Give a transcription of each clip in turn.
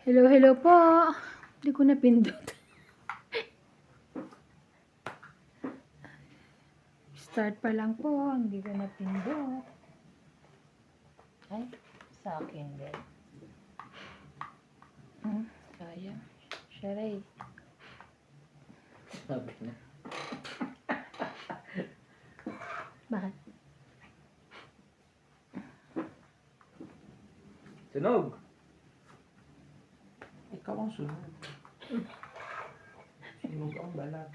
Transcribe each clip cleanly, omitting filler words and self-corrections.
Hello, hello po. Hindi ko napindot. Start pa lang po, hindi ko napindot. Ay, sa akin din. Sayang. Sharay. Sabi na. Bakit? Sunog! Ikaw ang sunog. Sunog ang balat.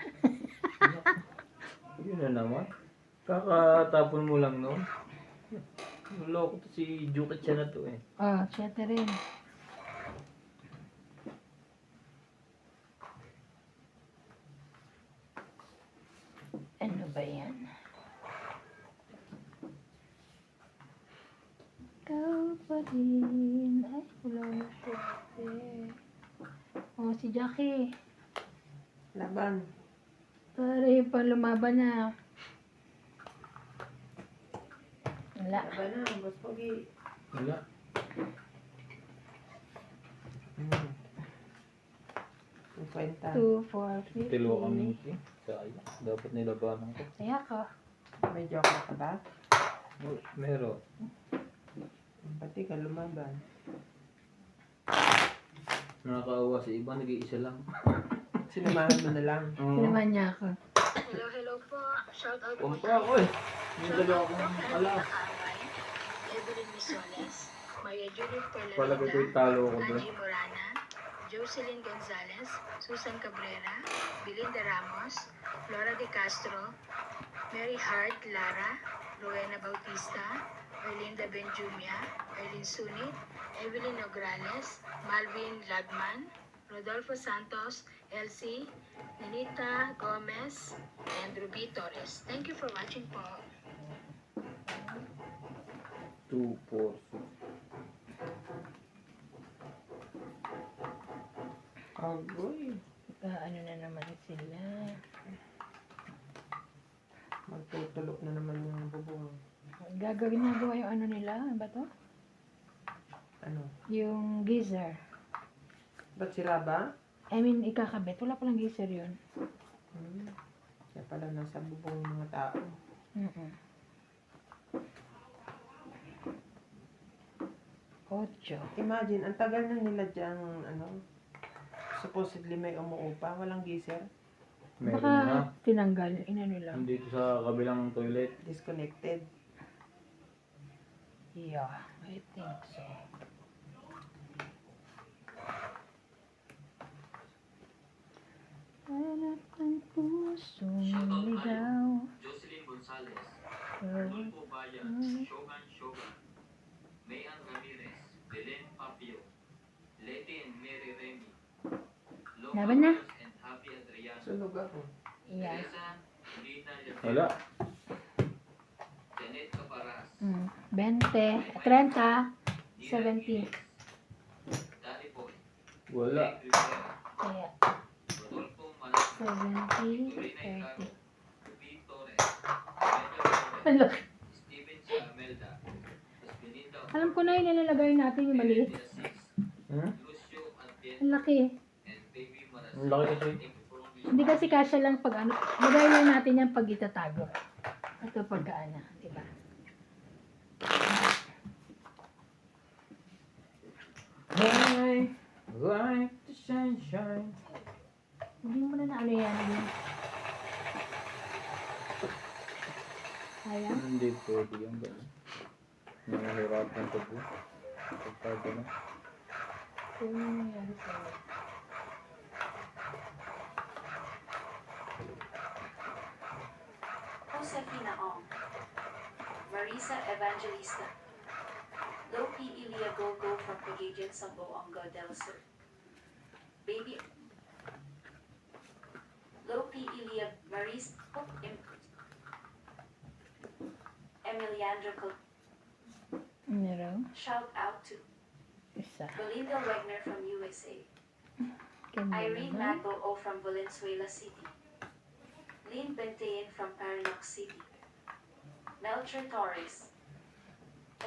Yun na naman. Kakatapon mo lang noon. Loko to si Jukit siya na to eh. Oh, siya rin. Ano ba yan? Ikaw pa rin. Ay, wala na siya. Oh, si Jackie. Laban. Pare, pa lumaban na. Wala. Laban na, Boss Pogi. Wala. Ang kwenta. 2, 4, 50. Tilo kami eh. Sayang. Dapat nilabanan ko. Saya ka. May joke na ka ba? Meron. Pati ka lumaban. Nakakaawa sa iba, nag-iisa lang. Sinamahan mo na lang. Sinaman niya ako. Hello, hello po. Shout out po Kumpa ako eh. May dalawa akong alas. Evelyn Misones, Maria Judith Palagay ko Perlarita, yung talo ko doon. Angie Morana, Jocelyn Gonzalez, Susan Cabrera, Belinda Ramos, Flora De Castro, Mary Hart Lara, Rowena Bautista, Erlinda Benjumia, Erlin Sunit, Evelyn Nograles, Malvin Lagman, Rodolfo Santos, Elsie, Ninita Gomez, and Ruby Torres. Thank you for watching po. 2, 4, 6. Agoy. Ano na naman sila. Magtutulog na naman yung bubong. Gagawin na gawa yung ano nila. Ano ba to? Ano? Yung geyser. Ba't sira ba? I mean, ikakabit. Wala palang geyser yun. Kaya pala nasa bubong ng mga tao. Ocho. Imagine, ang tagal na nila dyan, supposedly may umuupa, walang geyser, Meron Baka na. tinanggal. Inano lang. Nandito sa kabilang toilet. disconnected. Yeah, I think so. Hanap ang pusong ligaw. Jocelyn Gonzalez, Oh, Rodolfo Bayan, Shogun Shogun, Mayan Ramirez, Belen Papio, Leti and Mary Remy, Loca Laban na. Rose and Happy Adriano, Sunog ako. yeah. Teresa, Lina Wala. Janet Caparas, 20, 30, 17. Danny Boy, Wala. Greg Rivera, Kaya, Rodolfo Malasa, 70, Victorina 30. Icaro, Ruby Torres, Benjo Ang Torres, laki. Steven Saramelda, Espinita, Alam ko na yung nilalagay natin yung maliit. Lucio Adviento, Ang laki. and Baby Maras. Ang laki kasi. Thank you for watching. Hindi kasi kasya lang pag ano. Lagay lang natin yan pag itatago. Ito pagkaana. Diba? Hey, like the sunshine. Hindi mo na ano yan. Kaya? Hindi pwede yung gano'n. Nangahirapan ko po. Kapag gano'n. Ito yung nangyayari sa'yo. Josefina Ong, Marisa Evangelista, Loki Ilia Gogo from Pagadian Samboanga del Sur, Baby Loki Ilia Maris Emiliandra Ano raw? shout out to Isa. Belinda Wegner from USA, Kanya Irene naman. Magbo O from Valenzuela City, Lynn Bentein from Paranaque City, Melcher Torres,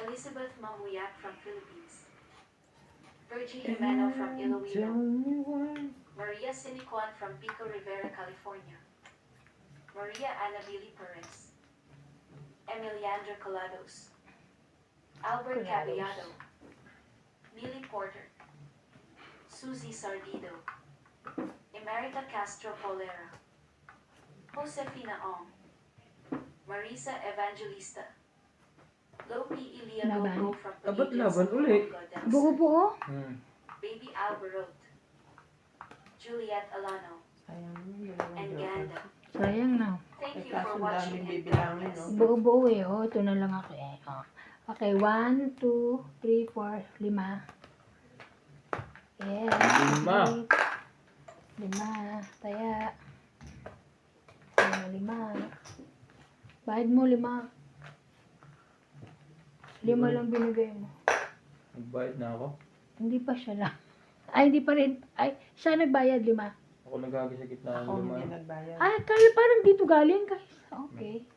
Elizabeth Mahuyat from Philippines, Virgie Jimeno from Tell Iloilo. me why. Maria Sinicuan from Pico Rivera, California. Maria Anabili Perez. Emiliandra Colados. Albert Colados. Caballado. Millie Porter. Susie Sardido. Emerita Castro Polera. Josefina Ong. Marisa Evangelista. Lopi Ilia Laban. Gogo from Abat Pagiging laban Cebu, ulit. Del Buo Sur. buo. Baby Alberot. Juliet Alano. Sayang yun. And Ganda. Sayang na. Thank Eh, you kaso for ang watching daming and bibilangin, God bless. no? Buo buo eh. Oh, ito na lang ako eh. Oh. Okay, 1, 2, 3, 4, 5. Yes. 5. 5. Taya. Taya 5. Bayad mo 5. 5 lang binigay mo. Nagbayad na ako. Hindi pa siya lang. Ay, hindi pa rin. Ay, siya nagbayad 5. Ako nagagi sa gitna ng Ako hindi lima. nagbayad. Ay, kayo parang dito galing guys. Okay.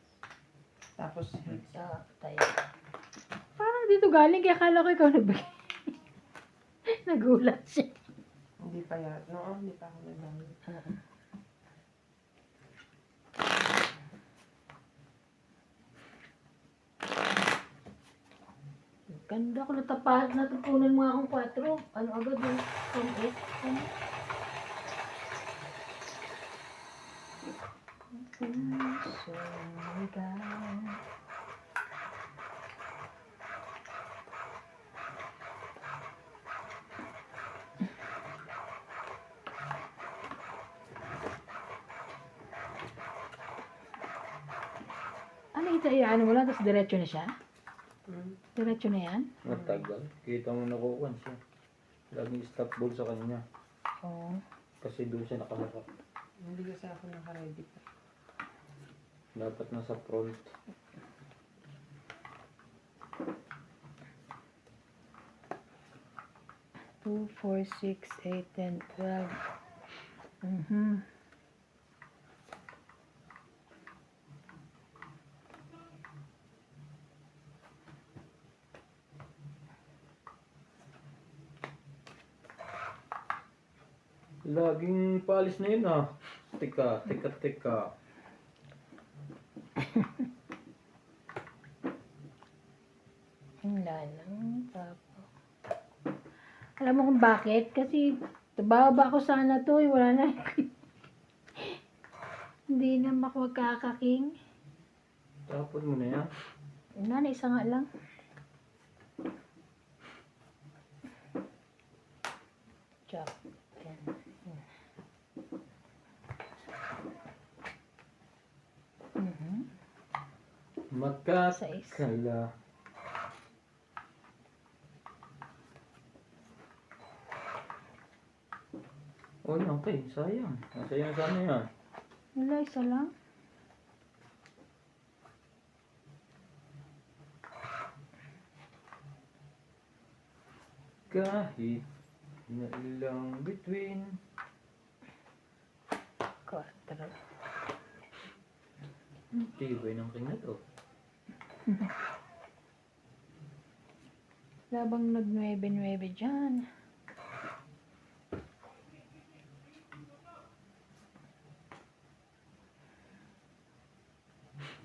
Tapos, So, tayo. Parang dito galing, kaya akala ko ikaw nagbigay. Nagulat siya. hindi pa yan. No, hindi pa ako nagbayad. Ganda ko natapunan mo akong 4. Ano agad yun? From 8. Ano? So, ano ito ano mo lang, tapos diretso na siya? Diretso na yan? Matagal. Kita mo nakukuhan siya. Laging stop ball sa kanya. Oo. Kasi doon siya nakaharap. Hindi kasi ako naka-ready pa. Dapat nasa front. Two, 4, 6, 8, 10, 12. Mhm. Laging paalis na yun ah. Tika. Wala lang. Tapos. Alam mo kung bakit? Kasi bababa ko sana to. Wala na. Hindi na makakakaking. Tapon mo na yan. Wala na, isa nga lang. Chop. Yan. Mhm. Magkakala. Oh, okay. Sayang. Sayang sana yan. Wala, isa lang. Kahit na ilang between. 4. Tibay ng king na to. Labang nag-9-9 dyan.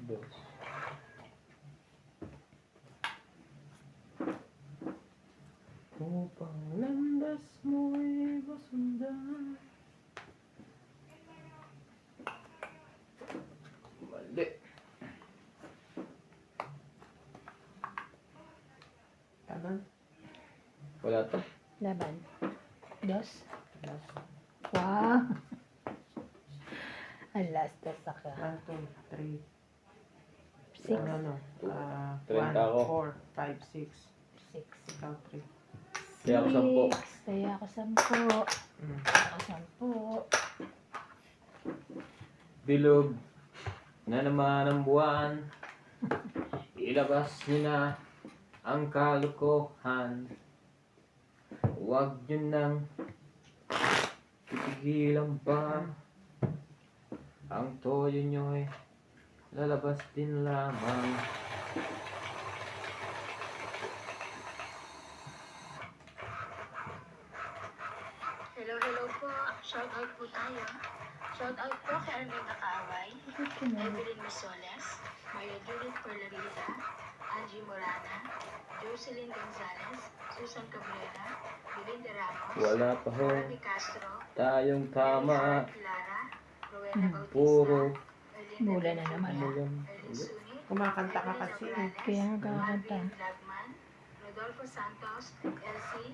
Dos. Upang landas mo'y masundan. Mali. Tagal. Wala to. Laban. 2. Last. Wow. Ang last na saka. 1, 2, 3. 6. Ano? 30 1, ako. 4, 5, 6. 6. Ikaw, 3. Kaya ako 10. Kaya ako 10. Ako 10. Bilog na naman ang buwan. Ilabas niyo na ang kalokohan. Huwag niyo nang titigilan pa. Ang toyo niyo'y lalabas din lamang. Hello po. Shout out po tayo. Shout out po kay Arlene Kaaway, Evelyn Misoles, Maria Judith Perlarita, Angie Morana, Jocelyn Gonzalez, Susan Cabrera, Belinda Ramos, Wala pa ho. Laura De Castro, Tayong Mary tama. Hart Lara, Rowena Bautista, Puro. Erlinda Mula na Benjulia, naman. Erlin Sunit, Kumakanta ka Evelyn kasi eh. Nograles, Kaya nga kakanta. Marvin Lagman, Rodolfo Santos, Elsie,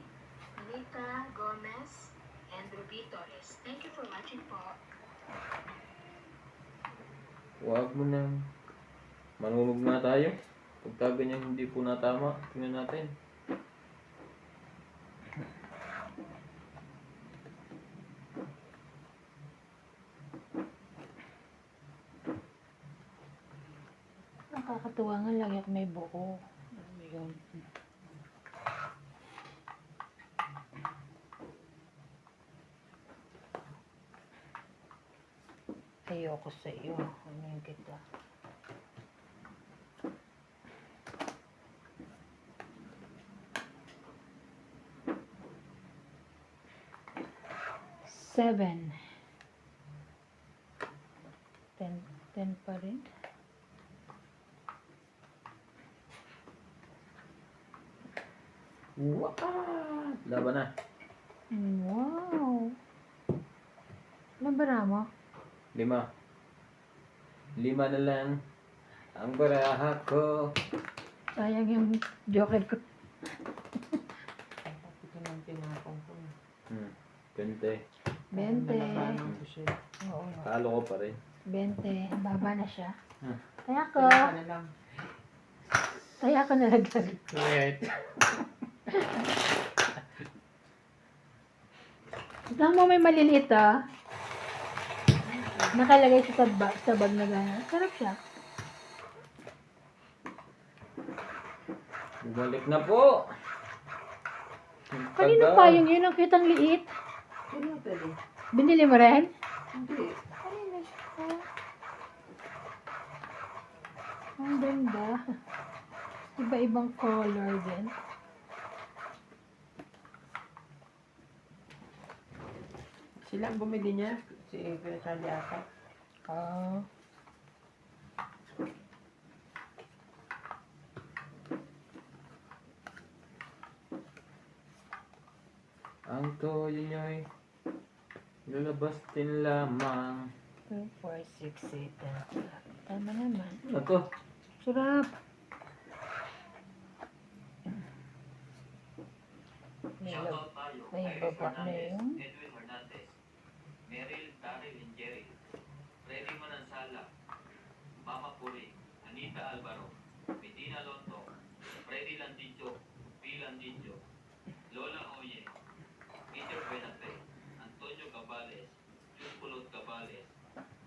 Anita Gomez, and Ruby Torres. Thank you for watching po. Huwag mo nang manulog na tayo. Pagka ganyan hindi po natama, tingnan natin. Nakakatuwa nga lagi at may buo. Ano yun? Ayoko sa iyo. Ano yung kita? Seven. Ten pa rin. What? Laban na. Wow! Ilan bara mo? 5. 5 na lang ang baraha ko. Sayang yung joker ko. Ay, ito nang tinapong ko. 20. 20. Nalabanan ko siya. Oo nga. Talo ko pa rin. 20. Ang baba na siya. Hmm. Kaya ko. Kaya na lang. Kaya ko nalaglag. Wait. Tignan mo may maliliit ah. Nakalagay siya sa bag na gano'n. Sarap siya. Bumalik na po. Ang Kanino tagal. pa yung yun ang kitang liit? Ano tali? Binili mo rin? Hindi. Kanino siya? Ang ganda. Iba-ibang color din. Sila ang bumili niya. Si Charlie ata. Oh. Ang toyo nyo'y lalabas din lamang. 2, 4, 6, 8. Tama naman. Ano to? Sarap. May, Shoutout tayo may kay baba na Fernandez, yun. Edwin Hernandez, Meryl, Daryl, and Jerry, Freddy Manansala, Mama Puri, Anita Alvaro, Medina Lonto, Freddy Landicho, P. Landicho, Lola Oye, Peter Benate, Antonio Cabales, Juspulot Cabales,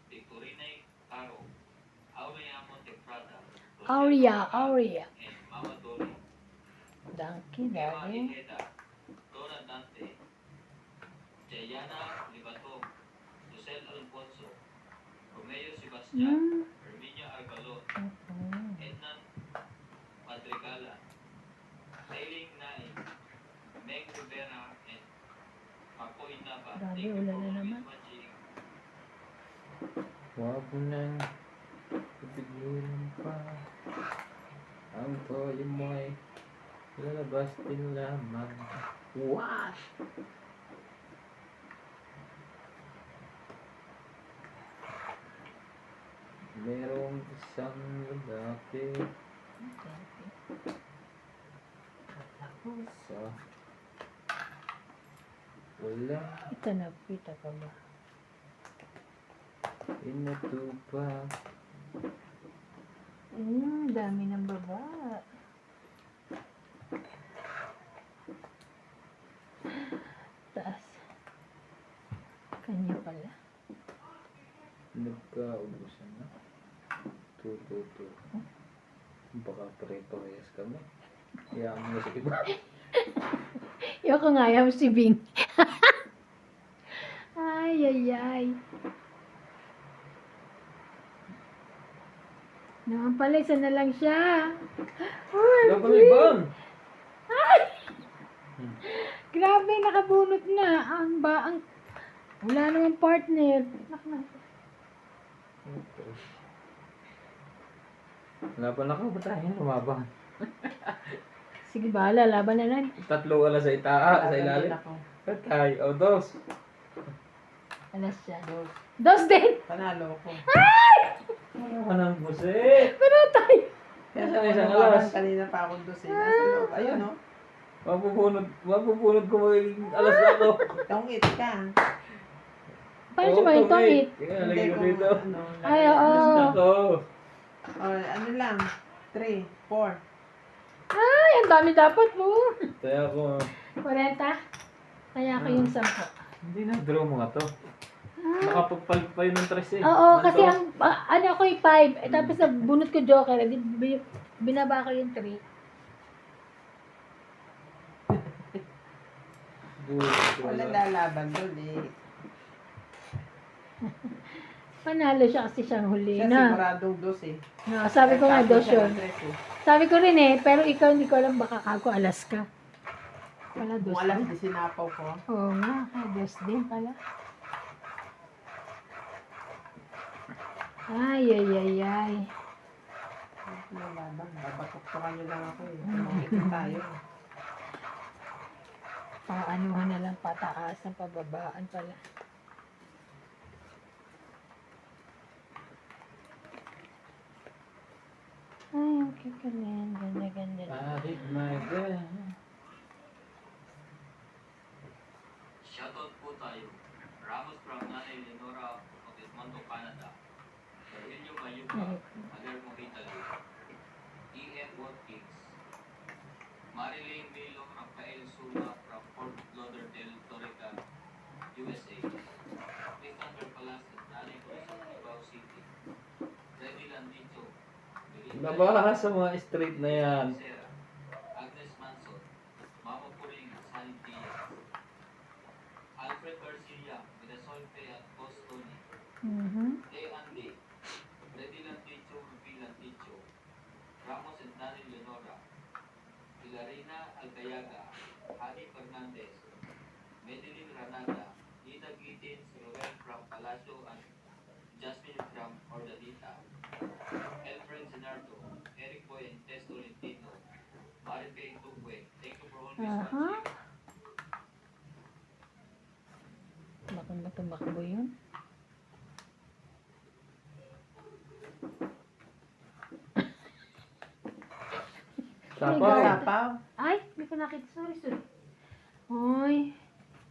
Victorina Caro, Aurea Montefrada, Aurea. and Mama Dori, Donkey, Eva dali. Ejeda, Dora Dante, Jayana Libatong, Lucel Alfonso, Romeo Sebastian, Herminio Arbalon, Ednan Madrigala, Sailing Naim, Meg Rivera, and Paco Inaba. Grabe, Thank you ulan for na always naman. watching. Huwag mo nang pipigilan pa. Ang toyo mo'y lalabas din lamang. What? Merong isang lalaki sa wala Ito na, kita ka ba? inatupag. Dami ng baba. Taas. Kanya pala. Nagkaubusan na. Tututo. Baka pare-parehas kami. Kaya mo sa iba. Yoko nga ayaw si Bing. Ay. Naman pala, isa na lang siya. Wala pa may ban! Grabe, nakabunot na. Wala namang partner. Laban ako, ba't tayo lumaban? Sige, bahala. Laban na lang. 3 alas sa itaa, sa ilalim. Laban din ako. Patay, o 2. Alas siya. Dos. Dos din! Panalo ko. Ano ka ng buset? Pero tayo! Kaya Nasaan sa isang isang alas? kanina pa akong dos. Nasa loob. Ayun no. Mapupulot ko magiging alas na to. Tungit ka. Paano siya maging Kaya Hindi lagay ko kung dito. ano. Ay, oo. Alas na to. Ano lang. 3, 4. Ay, ang dami dapat mo. Kaya ako, 40? Kaya ko yung 10. hindi na draw mo nga to. Nakapagpalit pa yun ng 3 eh. Oo, Ng kasi dos. ano ako yung 5. Tapos bunot ko joker. Binaba ko yung 3. Buset, Wala wala. lalaban doon eh. Panalo siya kasi siyang huli Siya na. siguradong dos eh. No, sabi ko nga, Tapos dos siya yun. ng tres eh. Sabi ko rin eh, pero ikaw hindi ko alam baka ako alas ka. Wala dos Kung alas din. di sinapaw ko. Oo nga, kaya dos din pala. Ay, ay, ay, ay. Lalaban. Babatok-tokan nyo lang ako eh. Tumakitin tayo. Paanuhan na lang pataasan, pababaan pala. Ay, ang kikanin. Ganda-ganda. Kahit may Shoutout po tayo. Ramos from Nanay Lenora of Edmonton, Canada. Virgilio Mayuga, Palermo, Italy. E.M. Watkins. Marilyn Milo Rafael Sula from Fort Lauderdale, Florida, USA. Christopher Palacio, Nanay Cruz of Davao City. Freddy Landito. Nabahas sa mga street na yan. Sarah, Agnes Manson, Mama Puring, Sally Diaz, Alfred Garcia, Minasolte at Boston, Lay Andy, Freddy Lanticho, Ruby Lanticho, Ramos and Daniel Leonora, Hilarina Alcayaga, Hani Fernandez, Medellin Ranada, Nina Gittins, Roel from Palacio and Jasmine from Ordadita, Elfred Zenardo, Eric Boy and Tess Tolentino, Maripay Tukwe. Thank you for always watching. Baka matumakbo yun. Sapaw. Sapaw. Ay, hindi ko nakita. Sorry, sorry. Hoy.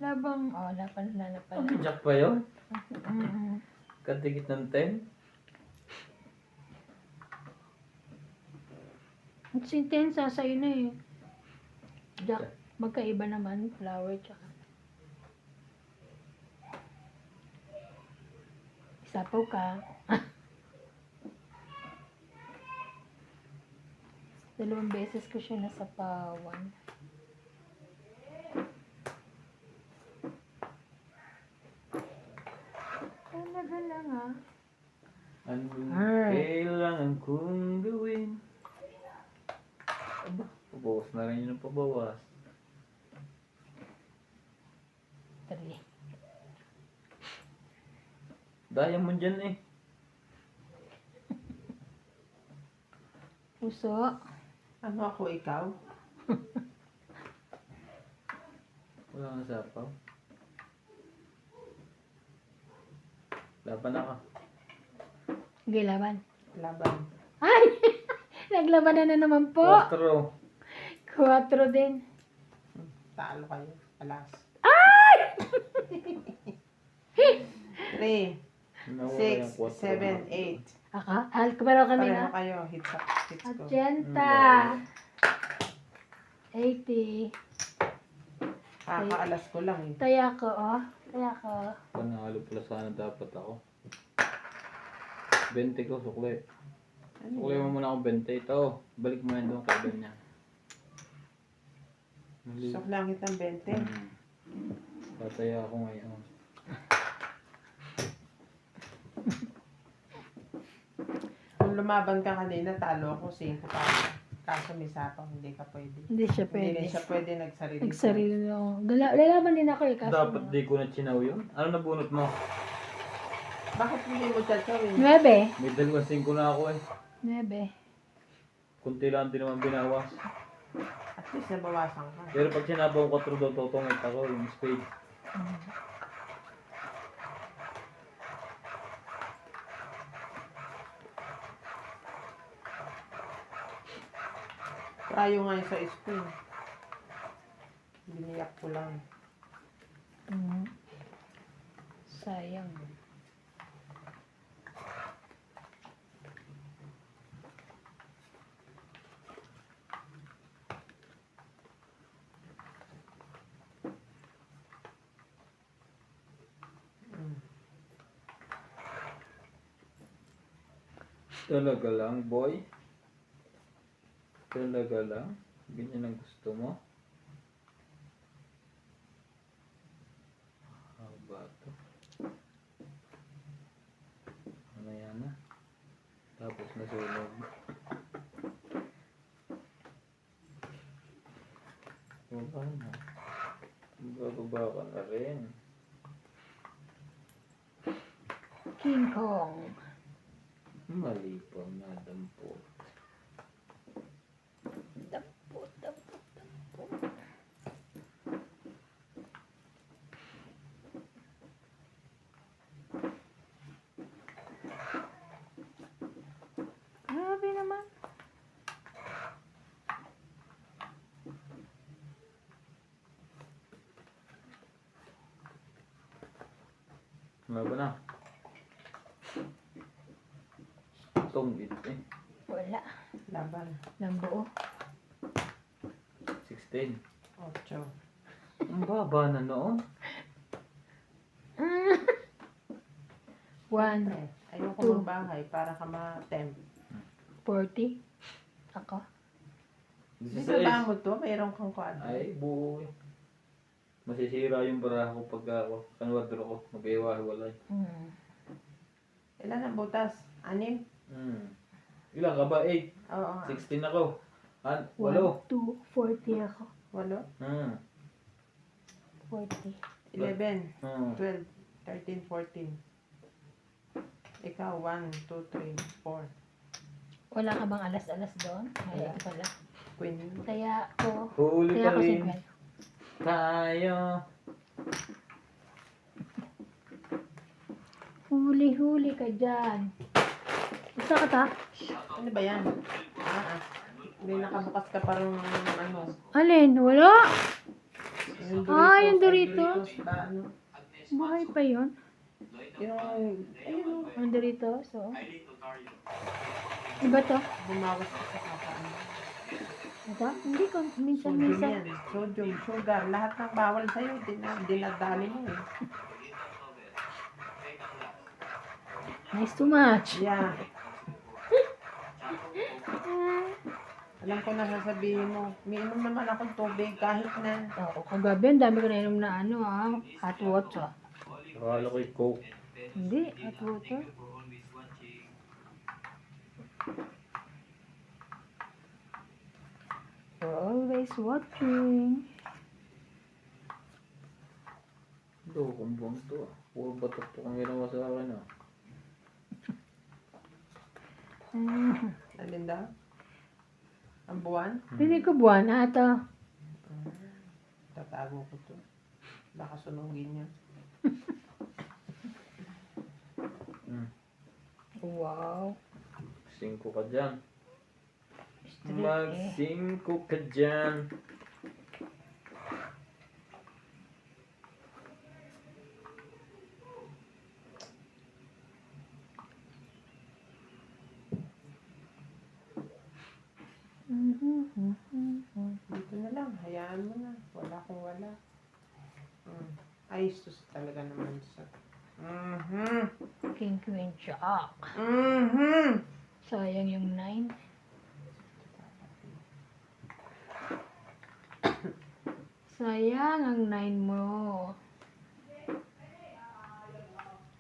Labang. Oh, wala pala. Jack pa yun? Mm-mm. Katikit ng 10? At sintensa sa'yo na eh. Jack, magkaiba naman. Flower tsaka. Isapaw ka. Dalawang beses ko siya nasapawan. Talaga lang ah. Anong Ay. kailangan kong gawin? Aba, pabawas na rin yun ang pabawas. 3. Diamond dyan eh. Puso. Ano ako, ikaw? Wala kang sapaw. Laban ako. Sige, laban. Laban. Ay! Naglaban na naman po. 4. 4 din. Talo kayo. Alas. Ay! 3, Nawala yung 6, 4. 7, 8. Aka? Kumaro kami Pareho na? kayo. Hits ko. 80. 80. Kakaalas ko lang eh. Taya ko, oh. Taya ko. Panalo pala sana dapat ako. 20 ko, sukli. Ano Sukli mo muna akong 20. Ito, balik mo yan doon kay Ben niya. Sok lang kitang 20. Tataya ako ngayon. Kung lumaban ka kanina, talo ako 5 pa. Kaso may sapang, hindi ka pwede. Hindi siya Hindi pwede. rin siya pwede nagsarili. Nagsarili ako. Lalaban din ako eh. Kaso Dapat di ko na chinaw yun. Ano nabunot mo? Bakit hindi mo chachawin? 9. May 2.5 na ako eh. 9. Kunti lang din naman binawas. At least nabawasan ka. Pero pag sinabaw ko 4 daw, tutungit ako yung spade. Tayo nga yung sa spoon. Biniyak ko lang. Sayang. Talaga lang, boy. Talaga lang. Ganyan ang gusto mo. Ano ba ito? Ano yan na? Tapos nasunog. Baba na. Bababa ka na rin. King Kong. Mali pa na dampot. Dampot. Grabe naman. Ano ba na? Itong eh. Wala. Laban. Nang buo. 16. 8. Ang baba na noon. 1. Ayoko Two. magbahay para ka ma-tempt. 40. Ako. Di ba mo to? Mayroon kang kwadro. Ay, buo eh. Masisira yung baraha ko pag ako, kanwadro ko, mag-iwa-hiwalay. Ilan ang butas? 6? Ilan ka ba? 8? Oo. 16 ako. 1, 8. 2, 40 ako. 8? 40. 11, 12, 13, 14. Ikaw, 1, 2, 3, 4. Wala ka bang alas-alas doon? Ay, ito pala. Queen. Kaya ako. Huli Kaya pa ako rin 50. tayo. Huli-huli ka dyan. Gusto ka ta? Ano ba yan? May nakabukas ka parang ano. Alin? Wala? Yung Yung ay, Doritos. ba, ano? Buhay pa yun? Yung, ayun, Ang Doritos, so. Iba to? bumawas ka sa kakaan. Ito? Hindi ko. Sodium Minsan-minsan. yan. Sodium, sugar. Lahat ng bawal sa'yo, dinadali mo eh. Nice too much. Yeah. Alam ko na sasabihin mo, umiinom naman akong tubig kahit na. Oo, kagabi, ang dami ko nainom na hot water. Akala ko'y Coke. Hindi, hot water. We're always watching. Ito, kumbong to ah. Puro batok to kang ginawa sa akin ah. Alin daw? Ang buwan? Hindi ko buwan, ata. Tatago ko to. Baka sunugin niya. Wow. 5 ka dyan. Street Mag eh. 5 ka dyan. Dito na lang, hayaan mo na. Wala kung wala. Ayos to talaga naman sa. King, queen, jack. Sayang yung 9. Sayang ang 9 mo.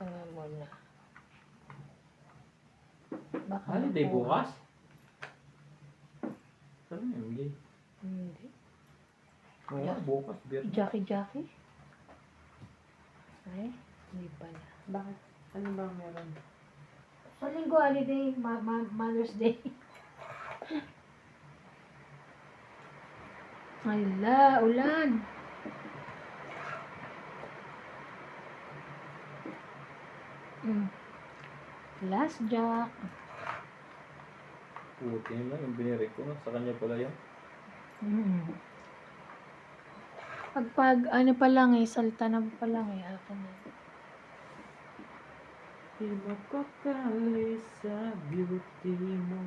Ano mo na. Baka Holiday makuha. bukas? Ano yun, MJ? Hindi. Oo nga, bukas, beer. Jackie? Ay, hindi pala. Bakit? Ano ba meron? Sa linggo, holiday, Mother's Day. Ala, ulan. Last Jack. Puti na lang, yung binirek ko, no? Sa kanya pala yun. Pag ano pa lang eh, salta na pa lang eh, akin na. Di mapakali sa beauty mo.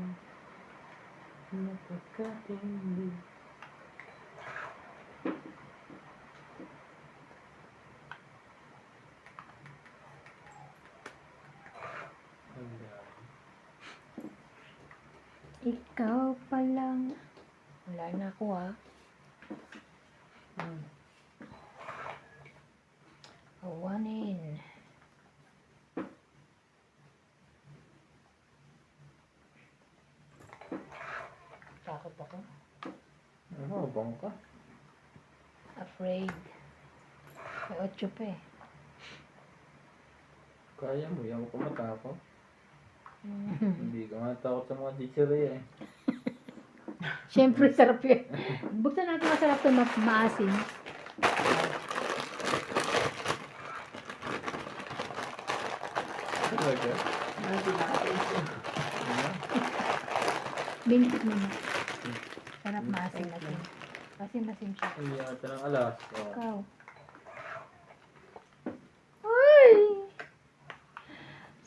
Napakatindi. Ikaw pa lang. Wala na ako ah. Awanin. Takot ako. Ano, bang ka? Afraid. May 8 pa eh. Kaya mo, yan ko matakot. Hindi ka nga takot sa mga chichirya eh. Siyempre, sarap yun. Buksan natin masarap ito maasim. Talaga? Hindi nakakaisip. Ano? Binis mo na. Sarap maasim. Maasim siya. Ay, yata ng alas. Oh. Ikaw. Uy!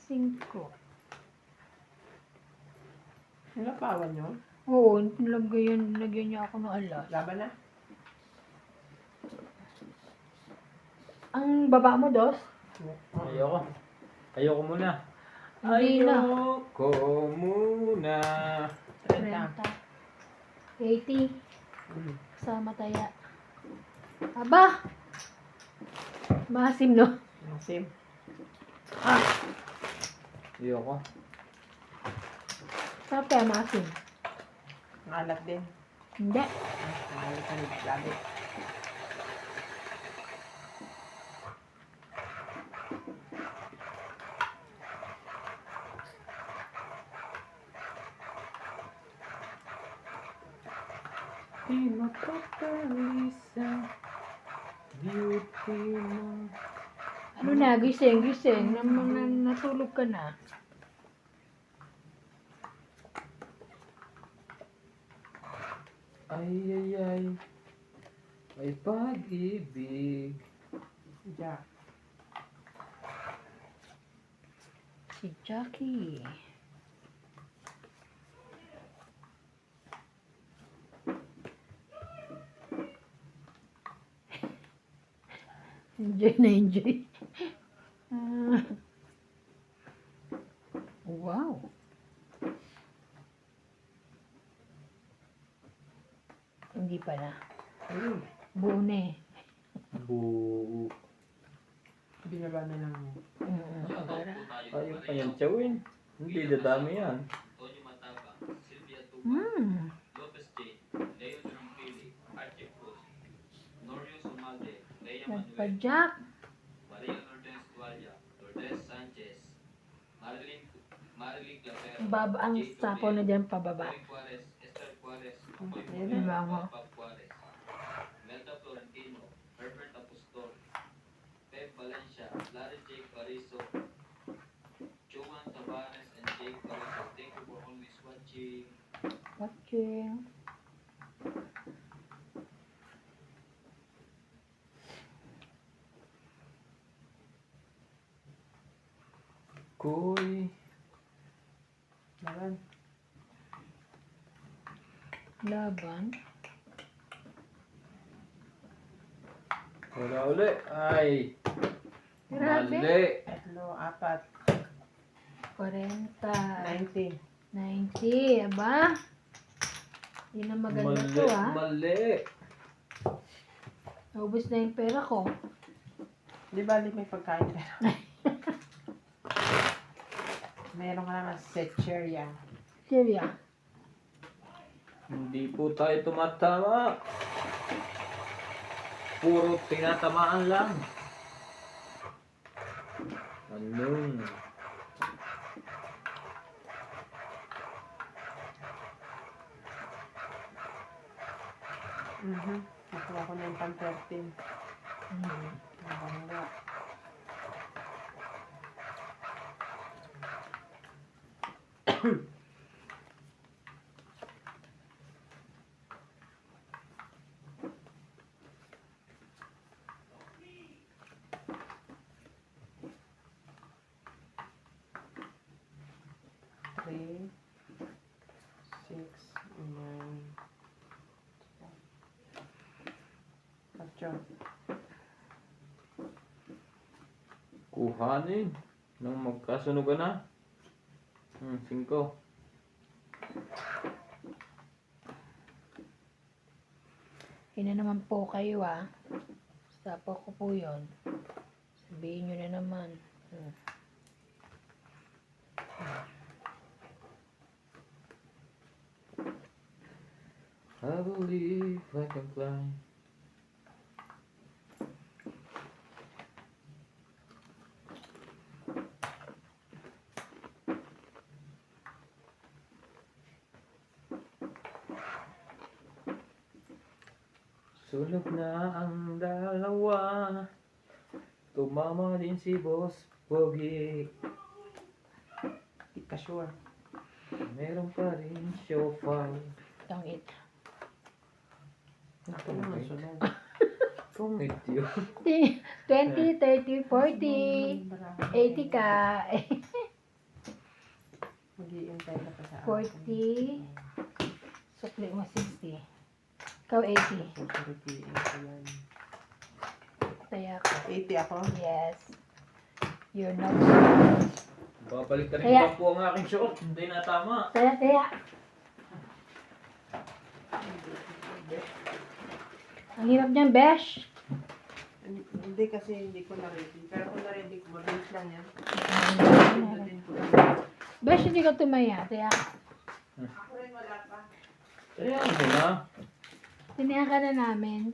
5. Nilapawan nyo? Oo, lagyan niya ako ng alas. Laban na? Ang baba mo, Dos? Ayoko. Ayoko muna. Hindi na. Ayoko muna. 30. 80. Kasama taya. Aba! Maasim, no? Same. Ayoko. Sarap kaya maasim. Ngalat din. Hindi. Ngalat ka ni Gabi. Di mapakali sa beauty mo. Ano na, gising. Natulog ka na. Ay. May pag-ibig. Jack. Si Jackie. Enjoy. Wow. Hindi pala. Buo na eh. Bu. Binaba na lang. Ayaw pa yan chawin. Hindi dadami yan. Tonyo Mataba, Sylvia Tupa, Lopez J, Leo Trampili, Archie Cruz, Norio Somalde, Lea Manuel, Nagpa-jack. Maria Lourdes Tualia, Lourdes Sanchez, Marilik Gapero, Baba ang sapo na dyan pababa. Joy Juarez, Esther Juarez, Apoy Ayun na. Moreno, Pap Juarez, Melda Florentino, Herbert Apostol, Pep Valencia, Larry J. Carizo, Joan Tavares and Jake Carizo. Thank you for always watching. Watching. Koy. Laban. Laban. Wala uli. Ay. Grabe. Mali. 3, 4, 40. 90. 90. Aba. Hindi na maganda to ah. Mali. Naubos na yung pera ko. Di ba may pagkain pero? Meron ka naman setcheria. Syria. Hindi po tayo tumatama. Puro tinatamaan lang. Anong? Nakuha ko na yung pan 13. Ang bangga. Three, 6, 9, 8. Kuhanin. Nang magkasunugan na. 5. Ina naman po kayo Basta po ko po yun. Sabihin nyo na naman. I believe I can fly. Sunog na ang dalawa. Tumama din si Boss Pogi. Di ka sure. Meron pa rin shofar. Itong 8. Ito naman sunog. Kungit yun. 20, 30, 40, 80 ka. Mag-iintay ka pa sa 40. Sukli mo 60. Ikaw 80. Susuripiin ko yan. Kaya ko. 80 ako? Yes. You're not. Babalik na rin Kaya- pa po ang aking shot. Hindi na tama. Kaya. Ang hirap niyan, Besh. Hindi kasi hindi ko na-ready. Pero kung na-ready ko, mabilis lang yan. Pindutin ko lang. Besh, hindi ka tumaya. Kaya, Ako rin wala pa. Kaya mo na. tinihan ka na namin.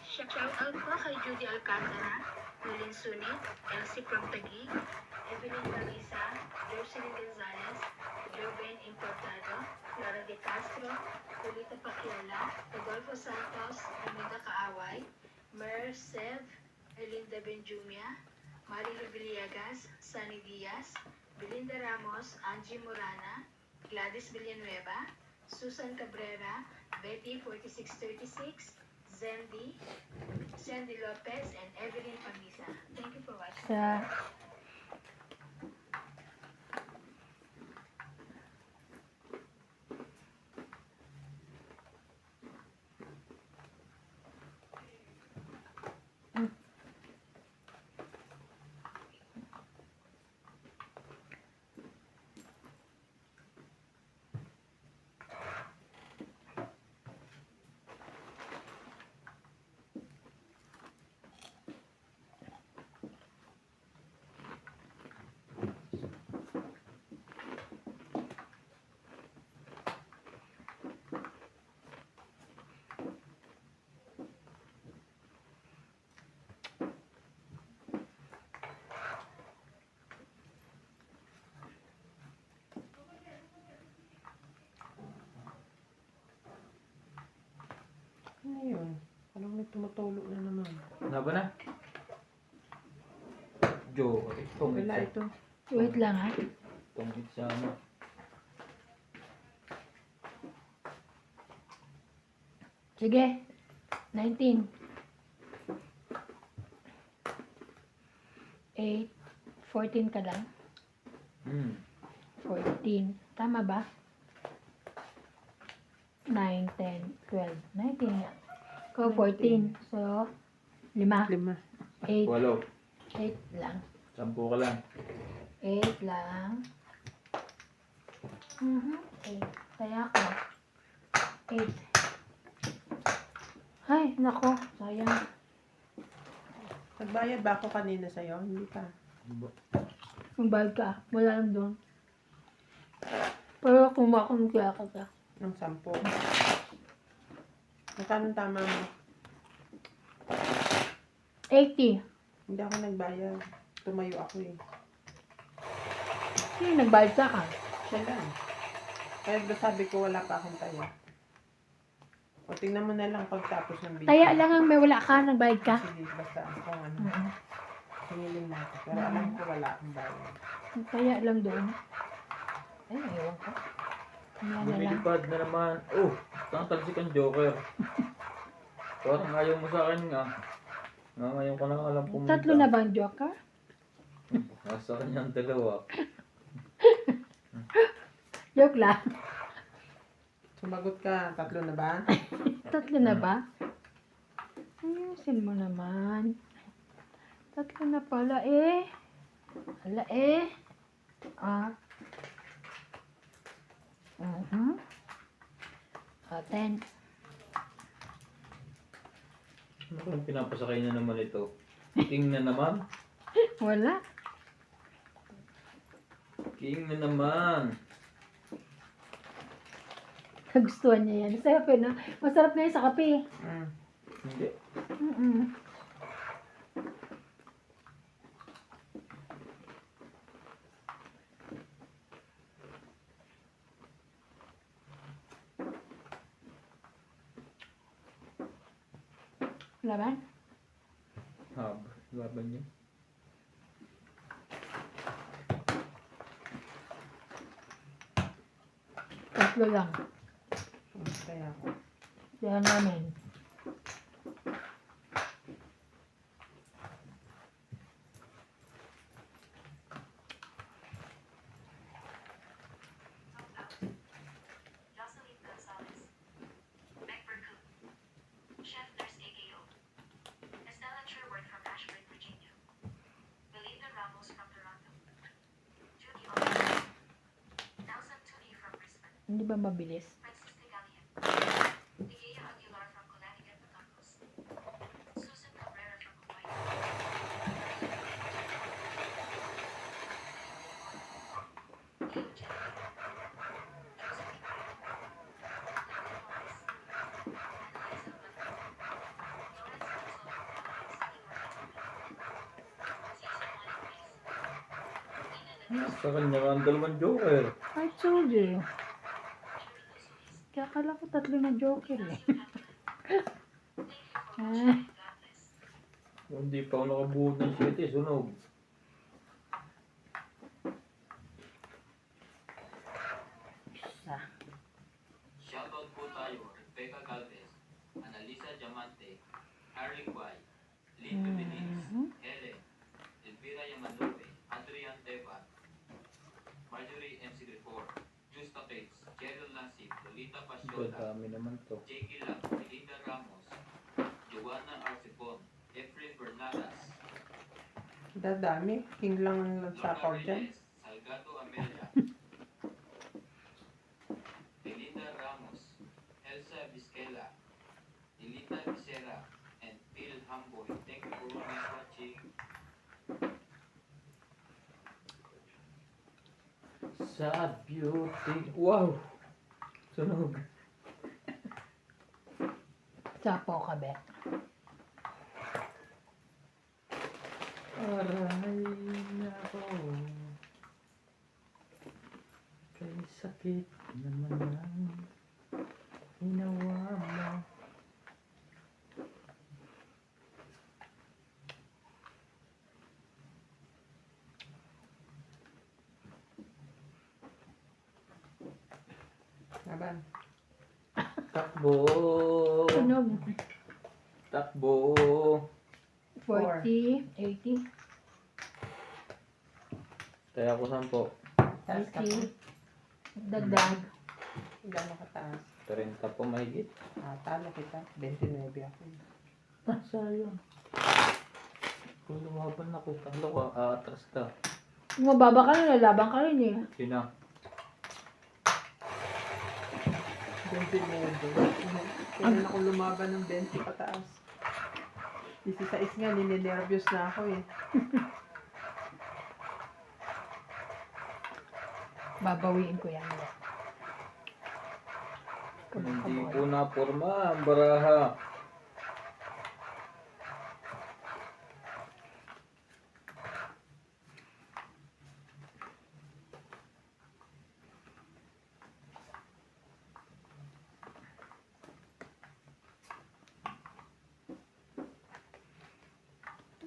Shoutout po kay Judy Alcantara, Nolin Sunit, Elsie from Taguig, Evelyn Marisa, Jocelyn Gonzalez, Joven Importado, Clara De Castro, Julita Paquiola, Rodolfo Santos, Amanda Kaaway, Mer Sev, Elinda Benjumia, Marilu Villegas, Sunny Diaz, Belinda Ramos, Angie Morana, Gladys Villanueva, Susan Cabrera, Betty 4636, Sandy Lopez, and Evelyn Pamisa. Thank you for watching. Sa, Ano yun? Parang may tumutulog na naman. Ano ba na? Jo, itong Wala isa. ito. wait lang Itong isa mo. Sige. 19. 8. 14 ka lang. 14. Tama ba? 9, 10, 12. 19 nga. Ikaw 14. So, 5. 5. 8. 8. 8 lang. 10 ka lang. 8 lang. 8. Kaya ako. 8. Ay, nako. Sayang. Nagbayad ba ako kanina sa'yo? Hindi pa. Magbayad ka. Wala lang doon. Pero kumuha ko ng kaya ka. Ng 10. Magkano tama mo? 80. Hindi ako nagbayad. Tumayo ako eh. Sino nagbayad sa ka? Siya lang. Kaya sabi ko wala pa akong taya. O tingnan mo na lang pagtapos ng video. Taya lang ang may wala ka. Nagbayad ka. Sige, basta kung ano. Oo. Hingilin natin. Pero alam ko wala akong bayad. Taya lang doon. Ay, ewan ko. Wala na lang. Lumilipad na naman. Oh, tatalsik ang Joker. Parang ayaw mo sa akin nga. Nga ngayon ko na alam pumunta. Tatlo na ba ang joker? Nasa kanya ang dalawa. Joke lang. Sumagot ka. 3 na ba? Tatlo na ba? Ayusin mo naman. Tatlo na pala eh. Hala eh. Ah. 10. Ano kung pinapasakay na naman ito? King na naman. Wala. King na naman. Nagustuhan niya yan. Masarap yun, ha? Masarap na yun sa kape. Hindi. Laban? Laban niya. Tatlo lang. Kaya ako. Diyan namin. Jocelyn Gonzalez, Beckford Coop, Chef Nurse AKO, Estella Sherwood from Ashburn, Virginia, Belinda Ramos from Toronto, Judy Oliver, Nelson Tuni from Brisbane, Hindi ba mabilis? Francis Tegalian, Tigea Aguilar from Connecticut, Batangas, Susan Cabrera from Hawaii, Leo Jenny, Josephine Ray, Linda Torres, Annalisa Blanco, Lawrence Alonso from City Marketplace, Cesar Moniquez, Ina Ladis, Sa kanya nga ang dalawang Joker. I told you. Kaya kala ko tatlo na joker eh. Ah, God bless. Kung hindi pa ako nakabuhod ng 7, sunog. isa. Shoutout po tayo, Rebecca Galvez, Annalisa Diamante, Harry Guay, Lynn Benitez, Helen, Elvira Yamanupe, Adrian Tepa, Marjorie MC Griffor, Justa Pates, Cheryl Lasik, Lolita Ito, Pasiola, dami naman to. Jackie Lang, Melinda Ramos, Joanna Arcipon, Efren Bernadas, Dadami. King lang ang nagsapaw Lorna dyan. Reyes, Salgado Amelia, Belinda Ramos, Elsa Vizquela, Elita Vicera, and Phil Hamboy. Thank you for always watching. Sa beauty. Wow! Sunog. Sapo ka, be. Aray nako. Kay sakit naman ang ginawa mo. Laban. Takbo! Tunog. Takbo! 40, 80, Kaya ako Taas ka pa. 80. Dagdag. Gano'n kataas? 30 po mahigit. Talo kita. 29 ako. Sayang. Kung lumaban ako, talo ka, atras ka. Kung mababa ka na, lalaban ka rin eh. Sina? Kailan ako lumaban ng 20 pataas. 16 nga, ninenervyos na ako eh. Babawiin ko yan. Hindi po napurma ang baraha.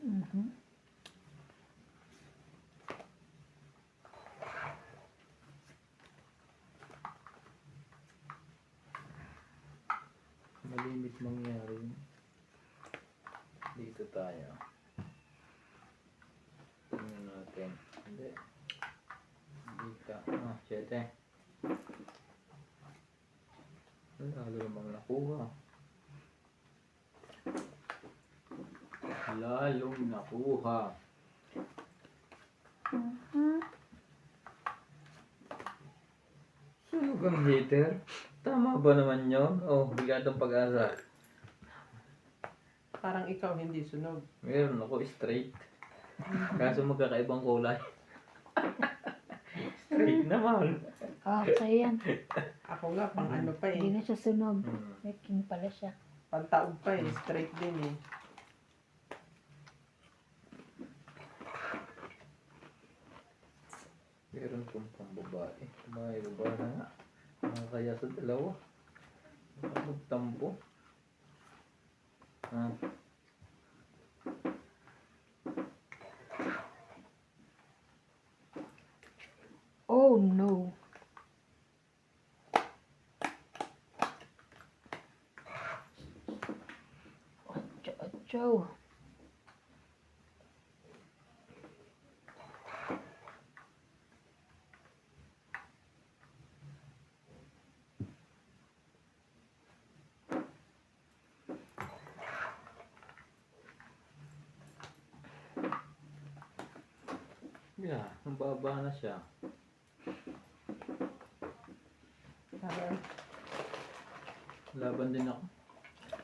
Mhm. Malimit mangyari. Dito tayo. Tingnan natin. Hindi. Hindi ka. 7. Lalo namang nakuha. Lalong nakuha. Sunog ang heater? Tama ba naman yun? Oh, bigatong pag-asa. Parang ikaw hindi sunog. Meron ako straight. Kaso magkakaibang kulay. Straight naman. Okay yan. Ako nga, pang ano pa Hindi eh. na siya sunog. Hmm. May king pala siya. Pantaog pa eh. Straight din eh. Meron kong pambabae. May babae na nga. Kaya sa dalawa. Magtampo. Ah. Oh no. Ocho, ocho. Yeah, ang baba na siya. Parang Laban din ako.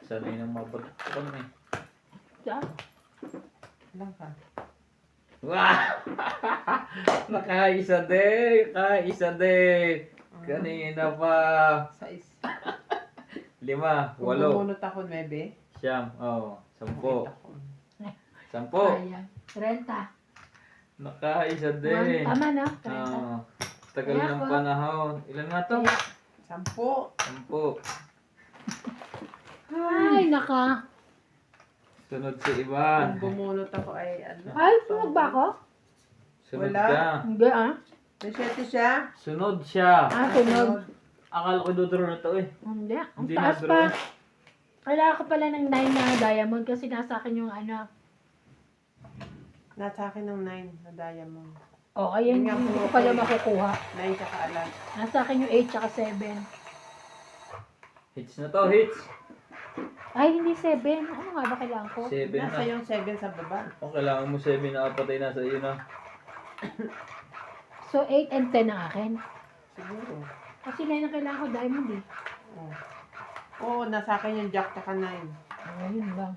Sanay nang mabatok ko kami. Siya? lang ka. Wow! Nakaisa din! Kaisa din! Kanina pa. 6. 5, Kung 8, bumunot ako 9, 9, oh, 10. makita ko. 10. Sayang. 30. Nakaisa din. Tama na. 30. Tagal Kaya ng ako. panahon. Ilan nga to? 10. 10. Ay, naka. Sunod si Kung Ivan. bumunot ako ay ano? Ay, sunog ba ako? Sunod Wala. ka. Hindi ah. May 7 siya. Sunod siya. Ah, sunog. Akala ko dudro na to eh. Hindi. Ang Hindi taas na-draw pa. eh. Kailangan ko pala ng 9 na diamond kasi nasa akin yung ano. Nasa akin ng 9 na diamond. O, ayan, Hindi nga hindi ko po pala ako eh. makukuha. 9 tsaka alas. Nasa akin yung 8 tsaka 7. Hits na to, hits. Ay, hindi 7. Ano nga ba kailangan ko? 7 Nasa na. yung 7 sa baba. Kung kailangan mo 7 na patay na sa iyo na. So, 8 and 10 ang akin. Siguro. Kasi 9 ang kailangan ko diamond eh. Oo. Oo, nasa akin yung jack tsaka 9. Ayun lang.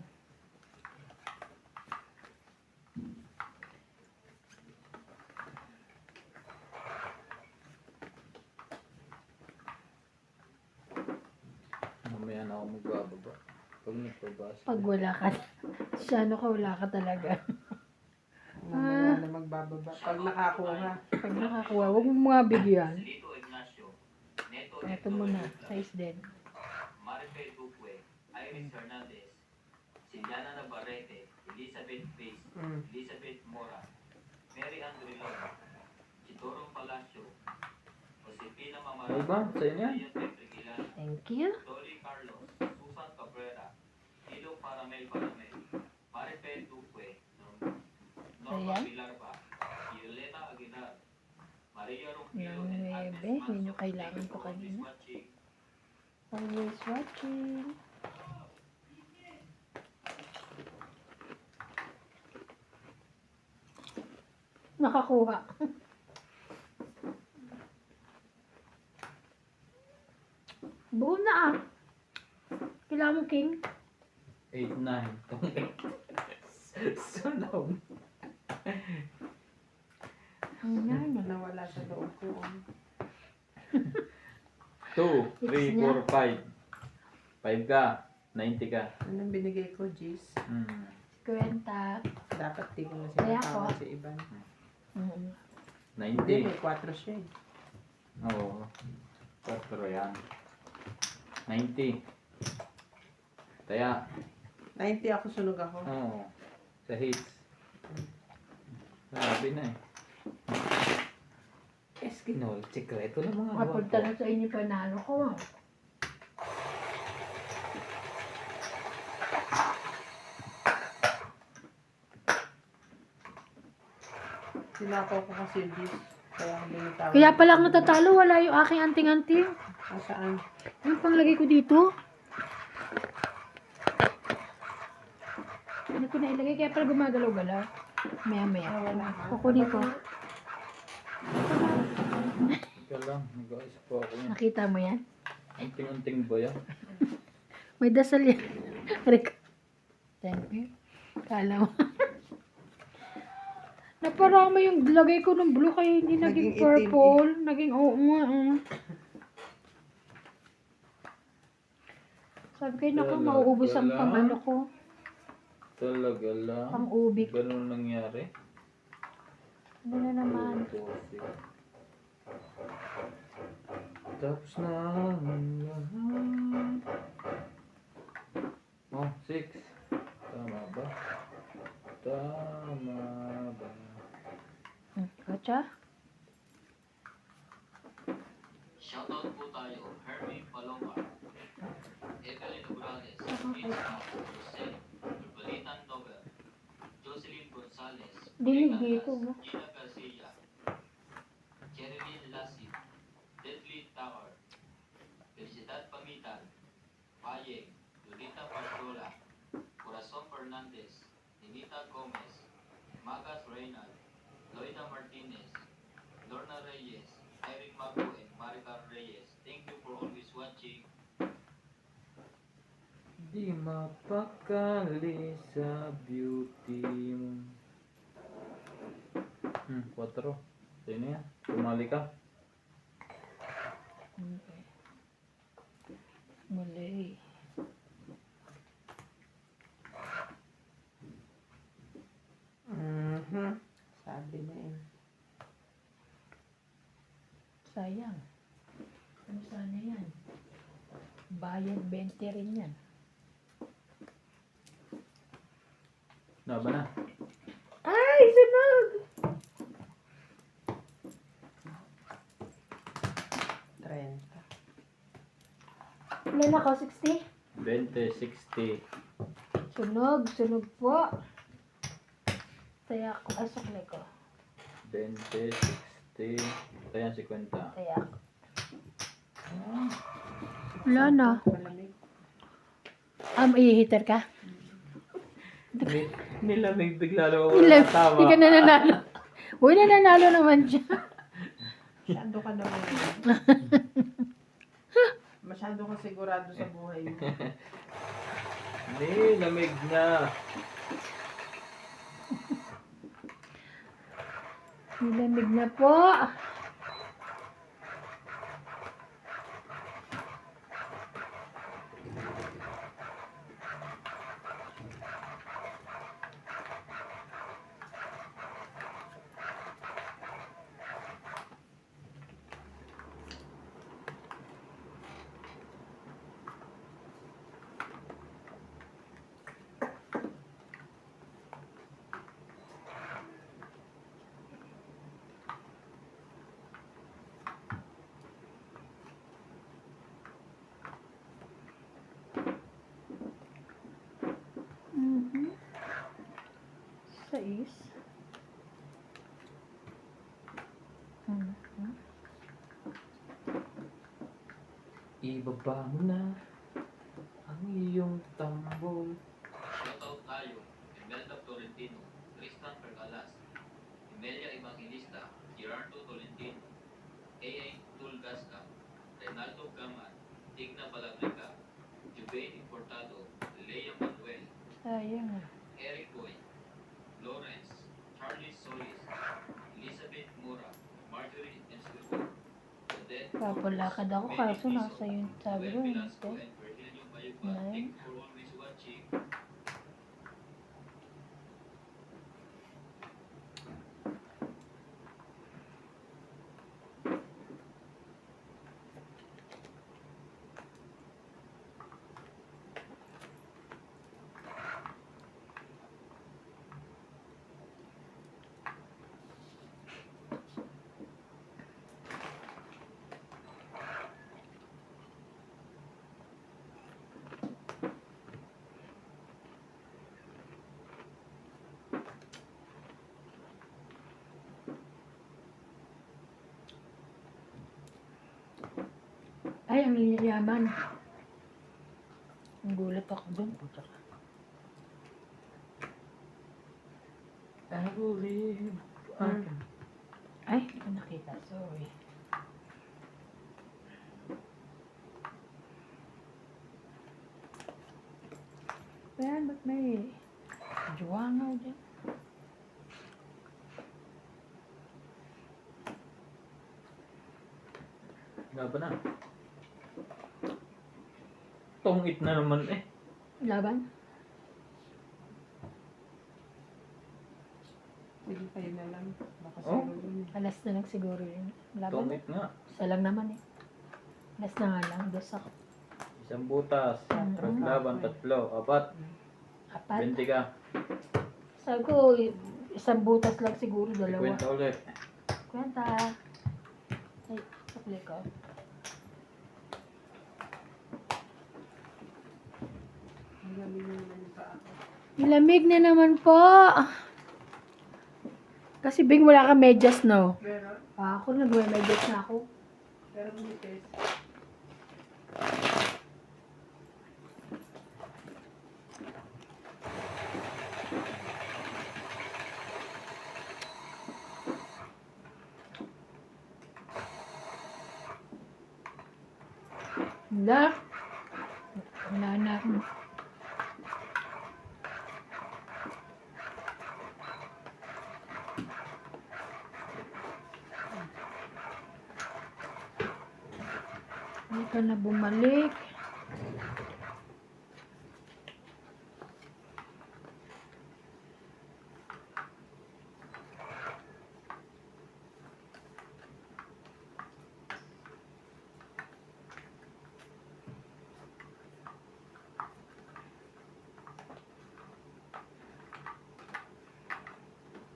Mamaya na ako magbababa. Pag nagpabasa. Pag wala ka, siyano ka, wala ka talaga. Mamaya na magbababa. Pag nakakuha. Pag nakakuha, huwag mo mga bigyan. Lito Ignacio, Neto Ito muna, size din. Maribel Duque, Iris Hernandez, Siliana Navarrete, Elizabeth Pace, Mm. Elizabeth Mora, Mary Andrilon, Chidoro Palacio, Josefina Ay Mamarano, ba? Sa'yo na yan? Ian Petrigilan, Thank you. Dolly Carlos, Susan Cabrera, Ilo Paramel, Maribel Duque, Norma Ayan. Pilarba, Yolena Aguilar, Maria Ng Roquillo, and 9, Agnes yun yung Manso. kailangan Thank you ko for always kanina. watching. Always watching. Nakakuha. Go na ah. Kailangan mo, King. 8, 9. Sunog. Ano? Nawala sa loob ko. 2, 3, 4, 5. 5 ka. 90 ka. Anong binigay ko, Jis? Hmm. 50. Dapat di ko na Kaya sinatawag ako. si Iban. Mm. hindi, 90. may 4 siya eh. Oo. 4 yan. 90. Kaya, 90 ako, sunog ako. oo. Sa hits. Sabi na eh. Eskinol, sikreto ng mga Kapunta gwapo. na sa inyo panalo ko. Sinakaw ko kasi yung Jis. Kaya ako binitawag. Kaya pala ako natatalo, wala yung aking anting-anting. Saan? Yung panglagay ko dito. Hindi ko na ilagay, kaya pala gumagalaw-galaw. Maya-maya. Wala. Kukunin ko. Ika lang, nag-ayos po ako yan. Nakita mo yan? Anting-anting ba yan? May dasal yan. Thank you. Kala mo. Naparama yung lagay ko ng blue kaya hindi naging Naging itim eh. purple. Naging oo nga. Sabi kayo naku, Talaga mauubos ang lang? pang ano ko. Talaga lang. Pang ubi ko. Ganun nangyari. Ano na naman. Tapos na ang lahat. Oh, 6. Tama ba? Tama ba? Kacha? Shoutout po tayo, Hermie Palomar, Evelyn Morales, Pizza, Jose, Balitan Nobel, Jocelyn Gonzalez, Dinig Rika dito, Las, no? Gina Garcia, Jerilyn Lassie, Deadly Tower, Felicidad Pamitan, Payeng, Lolita Pascola, Corazon Fernandez, Ninita Gomez, Magas Reynald, Loida Martinez, Lorna Reyes, Irene Mago, and Maricar Reyes. Thank you for always watching. Di mapakali sa beauty mo. 4. Sino yan? Tumali ka? Okay. Mali. Sabi na eh. Sayang. Ano sana yan? Bayad 20 rin yan. Naba na. Ay! Sunog! 30. Ilan ako? 60? 20, 60. Sunog. Sunog po. Kaya ako. Asok ko. 20, 60. Ito yan, 50. Kaya ako. Wala na. Malamig. I-heater ka? Nilamig bigla lang ako Hindi natawa. ka nananalo. Uy, nananalo naman siya. Masyado ka naman. Masyado ka sigurado sa buhay mo. Nilamig na. Nilamig na po. Sais. Ibaba mo na ang iyong tambol. Shoutout tayo, Imelda Tolentino, Tristan Pergalas, Emelia Evangelista, Gerardo Tolentino, A.A. Tulgasca, Reynaldo Gaman, Tigna Balagrica, Jubain Importado, Lea Manuel, Sayang ah. Eric Boy, Lawrence, Charlie Solis, Elizabeth Mora, Marjorie Escritor, Odette Papalakad ako Mary kaso nasa Bison, yun sabi Noel ko yun. Velasco, and Virgilio Mayuga. Nine. Thank you for always watching. Ay, ang yaman. Ang gulat ako dun. Puta ka. I believe I can. Ay, hindi ko nakita. Sorry. Ayan, ba't may juwangaw dyan? Laban na. Tongit na naman eh. Laban? Sige, kayo na lang. Baka Oh. siguro yun. Alas na lang siguro yun. Laban na. Tongit nga. Isa lang naman eh. Alas na nga lang. Dos ako. Isang butas. Tapos laban, tatlo, apat. Apat. 20 ka. Sabi ko, isang butas lang siguro. Dalawa. Ikwenta ulit. Kwenta. Ay, sakli ko. Ang galing mo naman pa ako. Nilamig na naman po. Kasi Bing, wala ka medyas, no? Pero, Ako, nagme-medyas na ako. pero manipis. Wala. Wala na. Hindi ka na bumalik.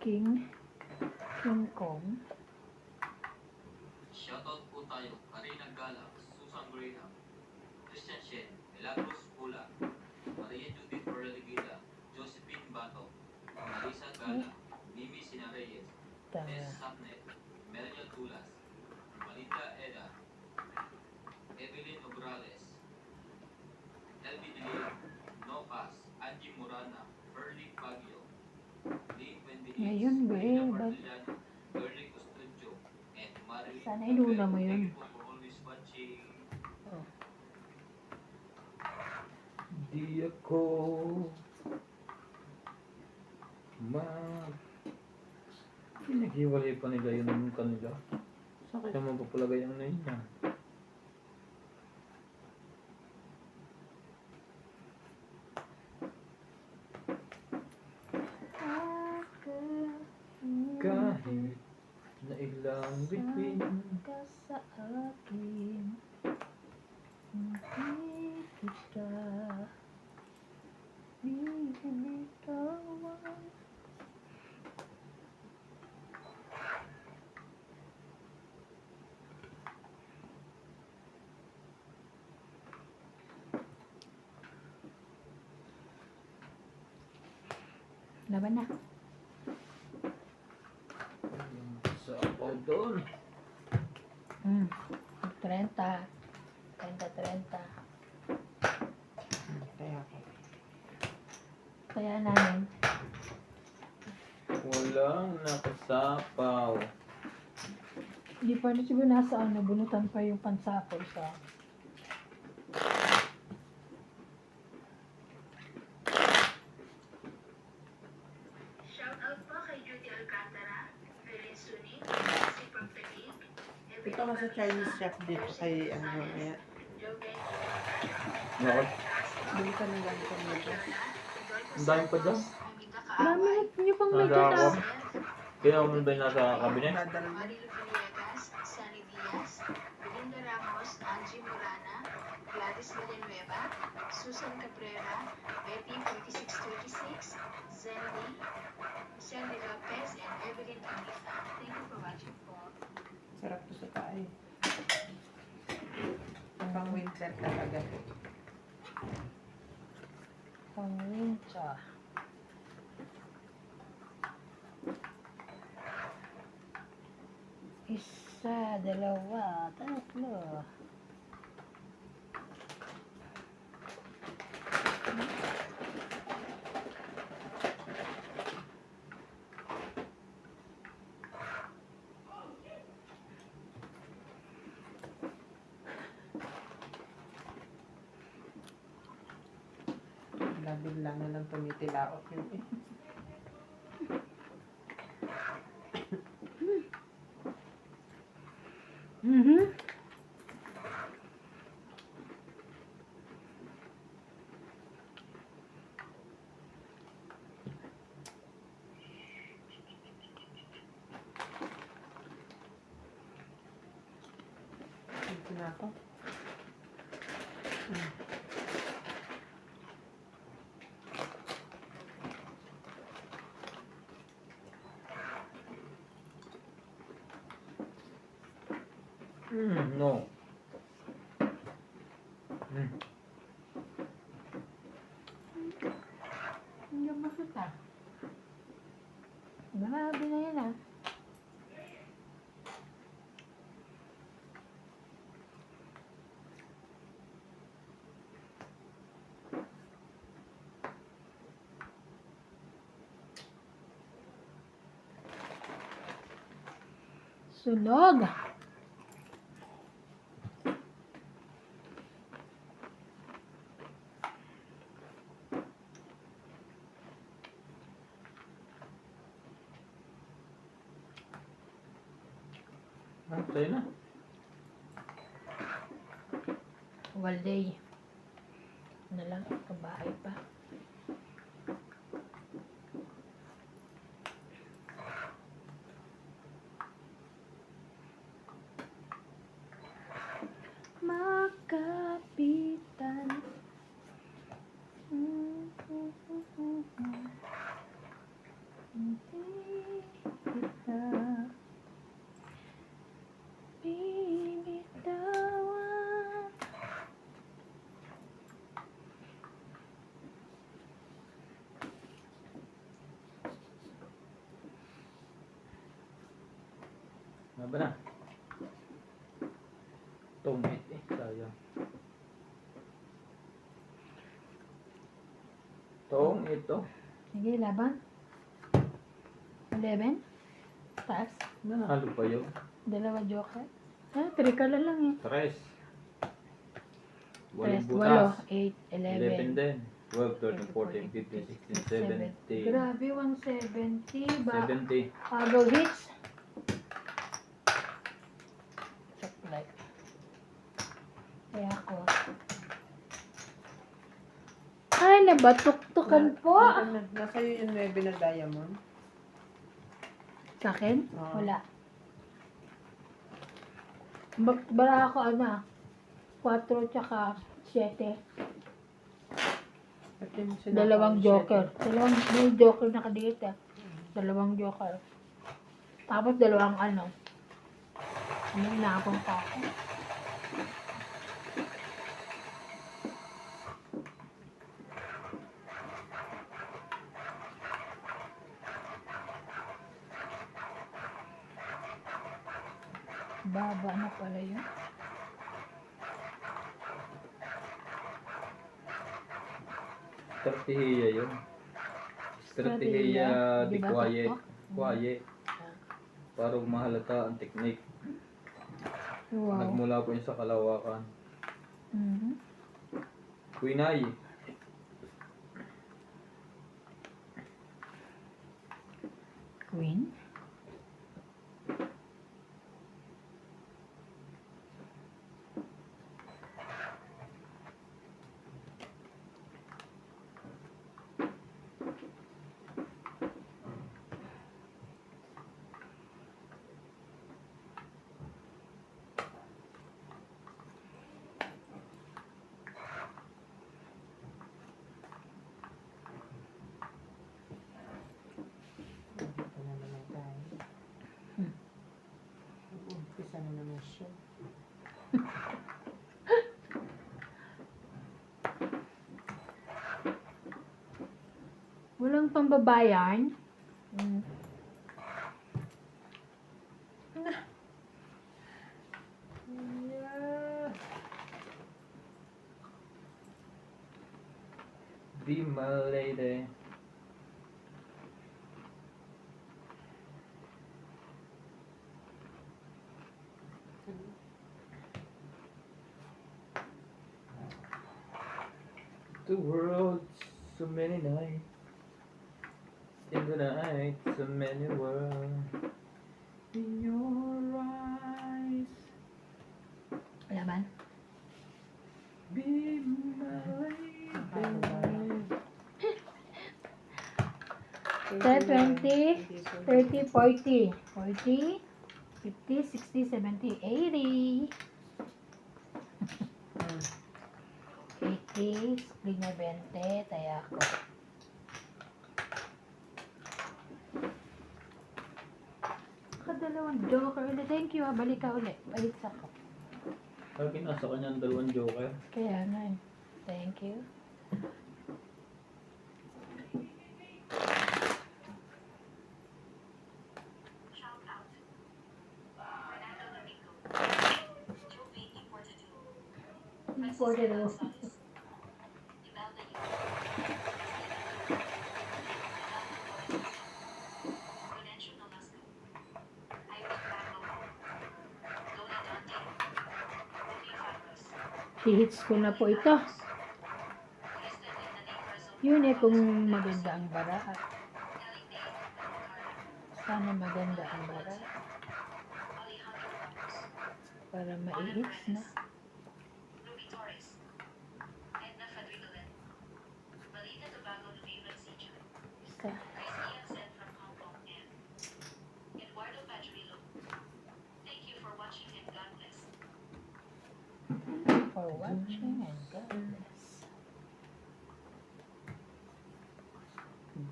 King Kong. Shoutout po tayo, Karina Gala, Susan Graham, Christian Shen, Milagros Pula, Maria Judith Rodriguez, Josephine Bato, Marisa Gala, Mimi Sinareyes, Tama. S. Sapnet, Melia Tulas, Malinda Eda, Evelyn Nograles, LB De Leon, Nocas, Angie Morana, Perly Baguio, Lee Wendy Ngayon, ba? Bernie Custodio, and Marilyn Sana inuna mo Thank yun. you for always watching. Di ako pinaghiwalay pa nila yun ng kanila. Saan kaya mapapalagay ang name niya? Kahit na ilang bituin. Ka sa akin, hindi kita binitawan. Laban na. Sa ako doon. 30. 30. Kaya ako. Kaya namin. Walang nakasapaw. Hindi pa rin siguro nasa bunutan pa yung pansapol sa Punta ka sa Chinese shop dito kay ano mamaya. Bakit? Bili ka ng ganito noodles. Ang dami pa dyan. Marami niyo pang may Nasa ako. tao. Kaya mo ba yung nasa kabinet? Dadal mo. Marilu Villegas, Sunny Diaz, Belinda Ramos, Angie Morana, Gladys Villanueva, Susan Cabrera, Betty 4636, Sandy Lopez, and Evelyn Anisa. Thank you for watching po. Sarap to sa tae. Pang winter talaga. Pang winter. Isa, dalawa, tatlo. Bigla na lang tumitilaok yun eh. Mhm. Dito na ako. No. Hindi makita. Grabe na yan ah. Sunog. Ah, tayo na. All day. Ano lang, kabahay pa. Makapitan. Hindi kita bibitawan. Ano ba na? Tungit eh. Sayang. Tong ito. Sige, laban. 11. Taas. Nanalo pa yun. Dalawa joker. Ah, 3 ka na lang eh. Tres. 3, Walang 8, butas. 11 11. din. 12, 13, 14, 15, 16, 17. Grabe, 170. 70. Bago hits. Supply. Kaya ako. Ay, nabatuktukan po. Nasa iyo yung 9 na diamond. Sa akin? Oo. Wala. Bara ako ano, 4 tsaka 7. At yung Dalawang joker. May joker nakadito. Dalawang joker. Tapos dalawang ano. Ano na akong ako. Baba na pala yun. Strategiya yun. Strategiya di Di ba quiet. tuktok? Quiet. Para mahalata ang technique. Wow. Nagmula po yun sa kalawakan. Mhm. Quinay. Queen. Ang pambabayan. Mm. Yeah. Be my lady. The world, so many nights. In the night, so many worlds. In your eyes, Laban. be my lady. 10, 20, 30, 40. 40, 50, 60, 70, 80. 80, split na 20, taya ko. Kadalawang joker ulit. Thank you, balik ka ulit. Balik sa ko. Sabi nasa kanya ang dalawang joker. Kaya nga eh. Thank you. Shout out. Fernando Domingo. Jovi Importado. Imported o. Gonzalez. Imelda Yu. Prudencio Nolasco. Irene Bago. Lola Dante. Ruby Fabros. Hihits ko na po ito. Kristen Ignacio Corazon. Yun eh, kung maganda ang bara. Galing Day. Carla. Sana maganda ang bara. Alejandro Ramos. Para Ana maihits na. Paredes. Ruby Torres. Edna Fadrigolen. Balita Tobago Nueva Ecija. Isa. Grace Ian Sen from Hong Kong and Eduardo Padrillo. Thank you for watching and God bless. For watching and God bless.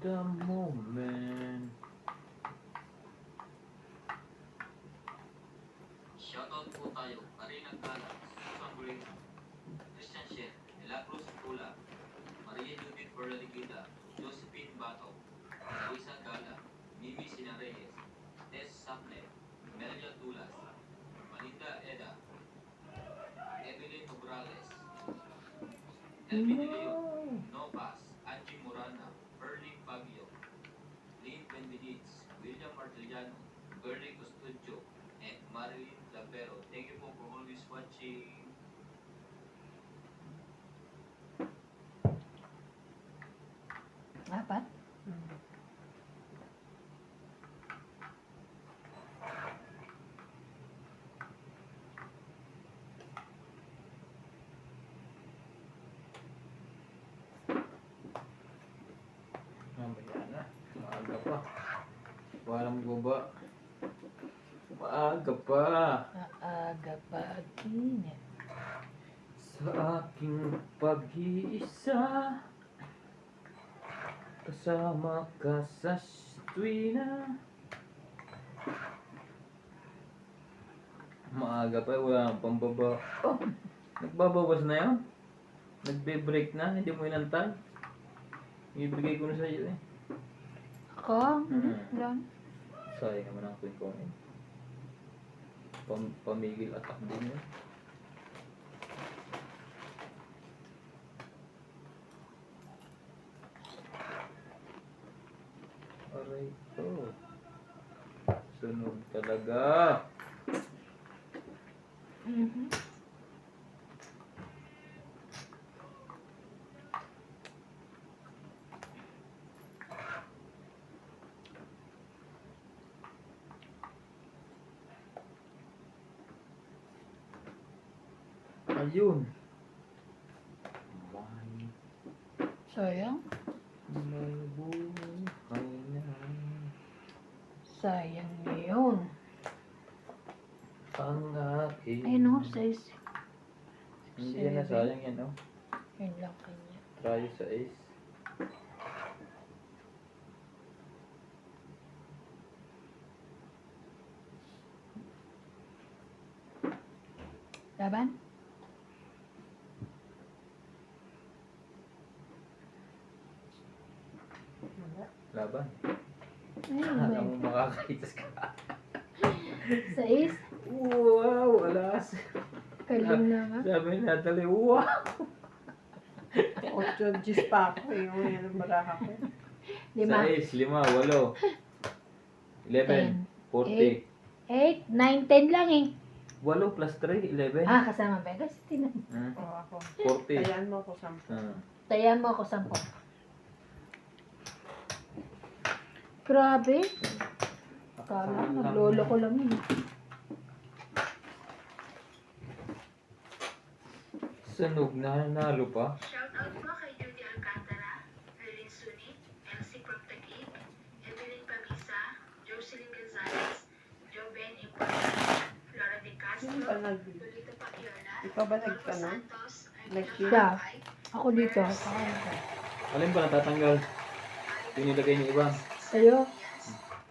The moment. Shoutout po tayo, Karina Gala, Susan Guerrero, Christian Sher, Ela Cruz Tula, Maria Judith Berlaligida, Josephine Bato, Luisa Gala, Mimi Sina Reyes, Tess Sapne, Melia Tulas, Malinda Eda, Evelyn Obrales, Elvin De Leon, Novas, Angie Morana, Erling Fabio, Lynn Benedict, William Artiliano, Bernie Custodio, and Marilyn Lapero. Thank you po for always watching. Apat? Mamaya na. Maaga pa. Walang baba. Maaga pa. Maaga pa aginit. Sa aking pag-iisa, kasama ka sa tuwina. Maaga pa, wala nang pambaba. Oh, nagbabawas na yan. Nagbe-break na, hindi mo inantay. Ibigay ko na sa iyo eh. Ako? Hmm. Lang. Sayang naman ang queen coin. Pamigil attack din yun. Aray ko. Sunod talaga. Mhm. Ayun. May Sayang. buhay na. Sayang yun. Ang aking... Ay no, size. Hindi yan na sayang yan, oh. Yun lang kanya. Try sa ace. Laban? Wala. makakaitas ka. 6. Wow, alas. Kaling na nga. Sabi ni Natalie, wow. 8 Gs pa ako eh. Yung yan ang baraha ko. 5. 6, 5, 8. 11, 40. 8, 9, 10 lang eh. 8 plus 3, 11. Ah, kasama Vegas. Tinan. Hmm, O ako. 40. Kayaan mo ako 10. Ah. Tayan mo ako 10. Grabe. Kala, naglolo ko lang yun. Sunog na, nanalo pa. Shoutout po kay Judy Alcantara, Lilin Sunit, Elsie from Taguig, Evelyn Pamisa, Jocelyn Gonzalez, Joven Importan, Flora De Sino ba Castro, nag... Lolita Paciola, Ikaw ba Rolfo nagtanong? Santos, Nag-share? Siya. Ay, Ako dito. Alin ba natatanggal? Yung nilagay ni Ivan. Sa'yo.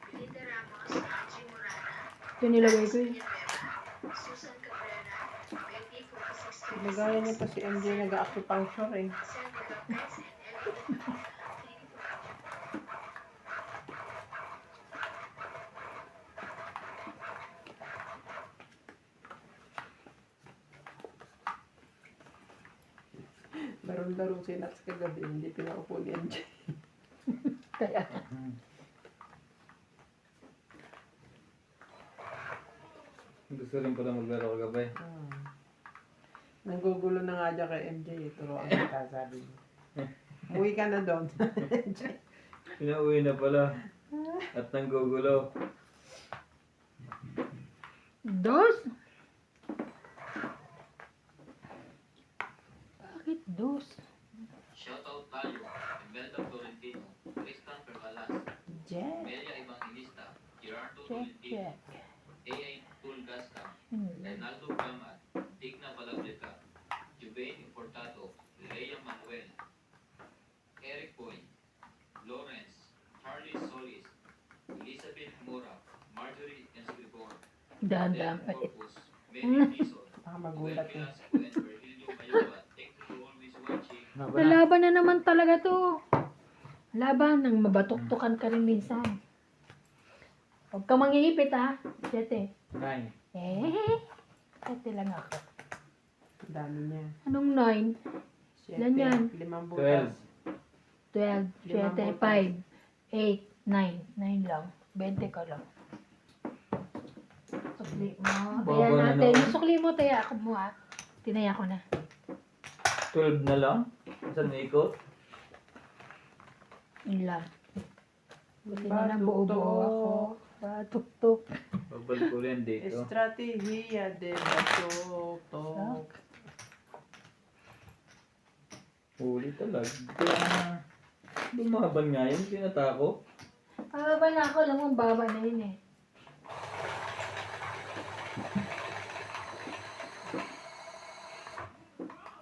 Belinda Ramos, Angie Morana, Ito nilagay ko yun. Villanueva, Susan Cabrera, Betty 4636, Nagaya niya pa si MJ nag-acupuncture eh. Sandy Lopez, and Evelyn Thank you. Laro-laro sila sa kagabi. Hindi pinaupo ni MJ. Kaya. Gusto rin pala maglaro kagabi. Nanggugulo na nga dyan kay MJ. Turuan kita, sabi niya. Umuwi ka na doon. Pinauwi na pala. At nanggugulo. Dos? Bakit dos? Shoutout tayo, Imelda Florentino, Tristan Pervalas, Jack. Melia Evangelista, Gerardo Check, Tolentino, check. A.I. Tulgasca, Reynaldo Gamat, Digna Balableca, Juvain Importado, Lea Manuel, Eric Boy, Lawrence, Charlie Solis, Elizabeth Mora, Marjorie Escribor, Dahan-dahan Dan pa ito. Corpus, Mary Bison, Baka magulat eh. Velasco, and Virgilio Mayoba. Thank you for always watching. Lalaban na naman talaga to. Laban ng mabatuktukan ka rin minsan. Huwag ka mangingipit ha. 7. 9. Eh, 7 lang ako. Ang dami niya. Anong 9? Ilan yan? 5 butas. 12, 7, 5, 8, 9. 9 lang. 20 ka lang. Sukli mo. Taya Baba na natin. naman. Yung sukli mo, taya ako mo ha. Tinaya ko na. 12 na lang? Saan na ikot? Yun lang. Buti na lang buo-buo ako. Patuktok. Babalik ko rin dito. Estratehiya de basoto. Huli talaga. Kaya lumaban nga yun. Tinatako. Baba na ako. Alam mo, baba na yun eh.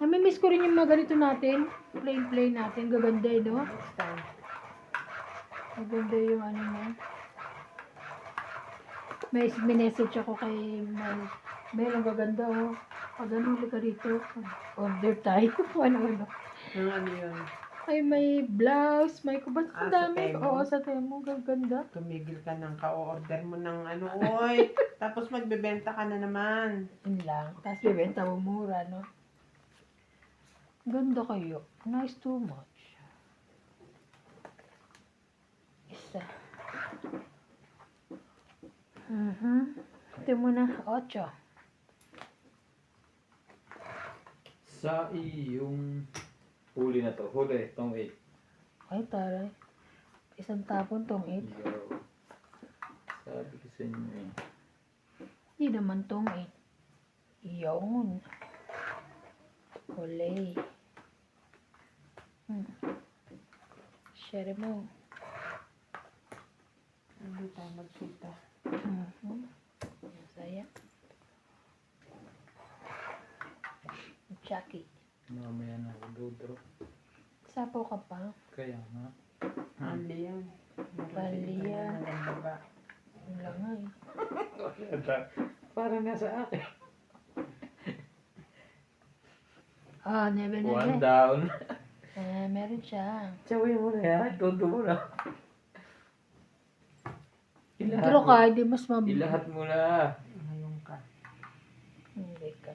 Namimiss ko rin yung mga ganito natin. Plain natin. Gaganda eh, no? Next time. Maganda yung ano mo. May message ako kay Mel. Mel, ang gaganda oh. Pag ano, ka dito. Order tayo. Ano. Ang ano yun? Ay, may blouse. May kubas. Ah, Ang sa dami. Temo? Oo, sa Temo. Gaganda. Tumigil ka ng ka-order mo ng ano. Oy! Tapos magbebenta ka na naman. Yun lang. Tapos bibenta mo mura, no? Ganda kayo. Nice too much. Isa. Ito mo na. 8. Sa iyong huli na to. Huli. Tong 8. Ay, taray. Isang tapon tong 8. Yo. Sabi ko sa inyo eh. Hindi naman tong 8. Yun. Huli. Share mo. Hindi tayo magkita. Saya. Chucky. Mamaya na ako dudro. Sapo ka pa. Kaya nga. Mali yan. Mali yan. Maganda ba? Yun lang nga eh. Para nasa akin. Never na One yan. down. Meron siya. Tsawin mo na yan. Todo mo na. Pero ka, di mas mababa. Ilahat mo na. Ngayon ka. Hindi ka.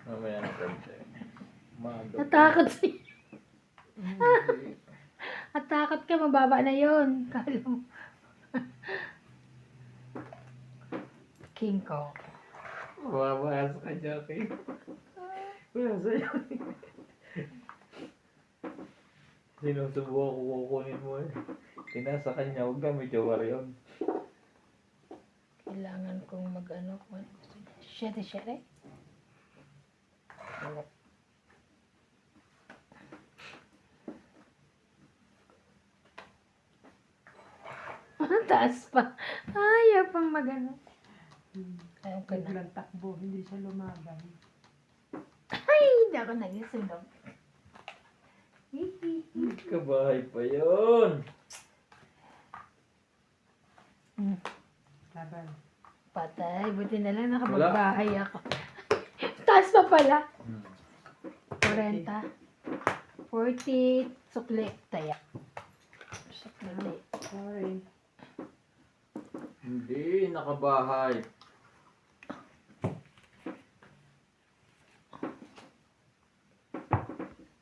Mamaya na konti. Mago. Natakot siya. Hindi. Natakot ka, mababa na yon. Kala mo. King Kong. Mamayas ka, Jackie. Wala sa'yo. Sinusubukan ko kukunin mo eh. Tinasa kanya, huwag ka medyo yun. Kailangan kong mag-ano. Shete. Wala. Taas pa. Ayaw pang mag-ano. Ayaw ko na. Biglang takbo, hindi siya lumaban. Ay, hindi ako nagisunog. Kabahay pa yun. Laban. Patay, buti na lang nakapagbahay ako. Taas pa pala. 40. 40. Sukli. Taya. Sukli. Sorry. Hindi, nakabahay.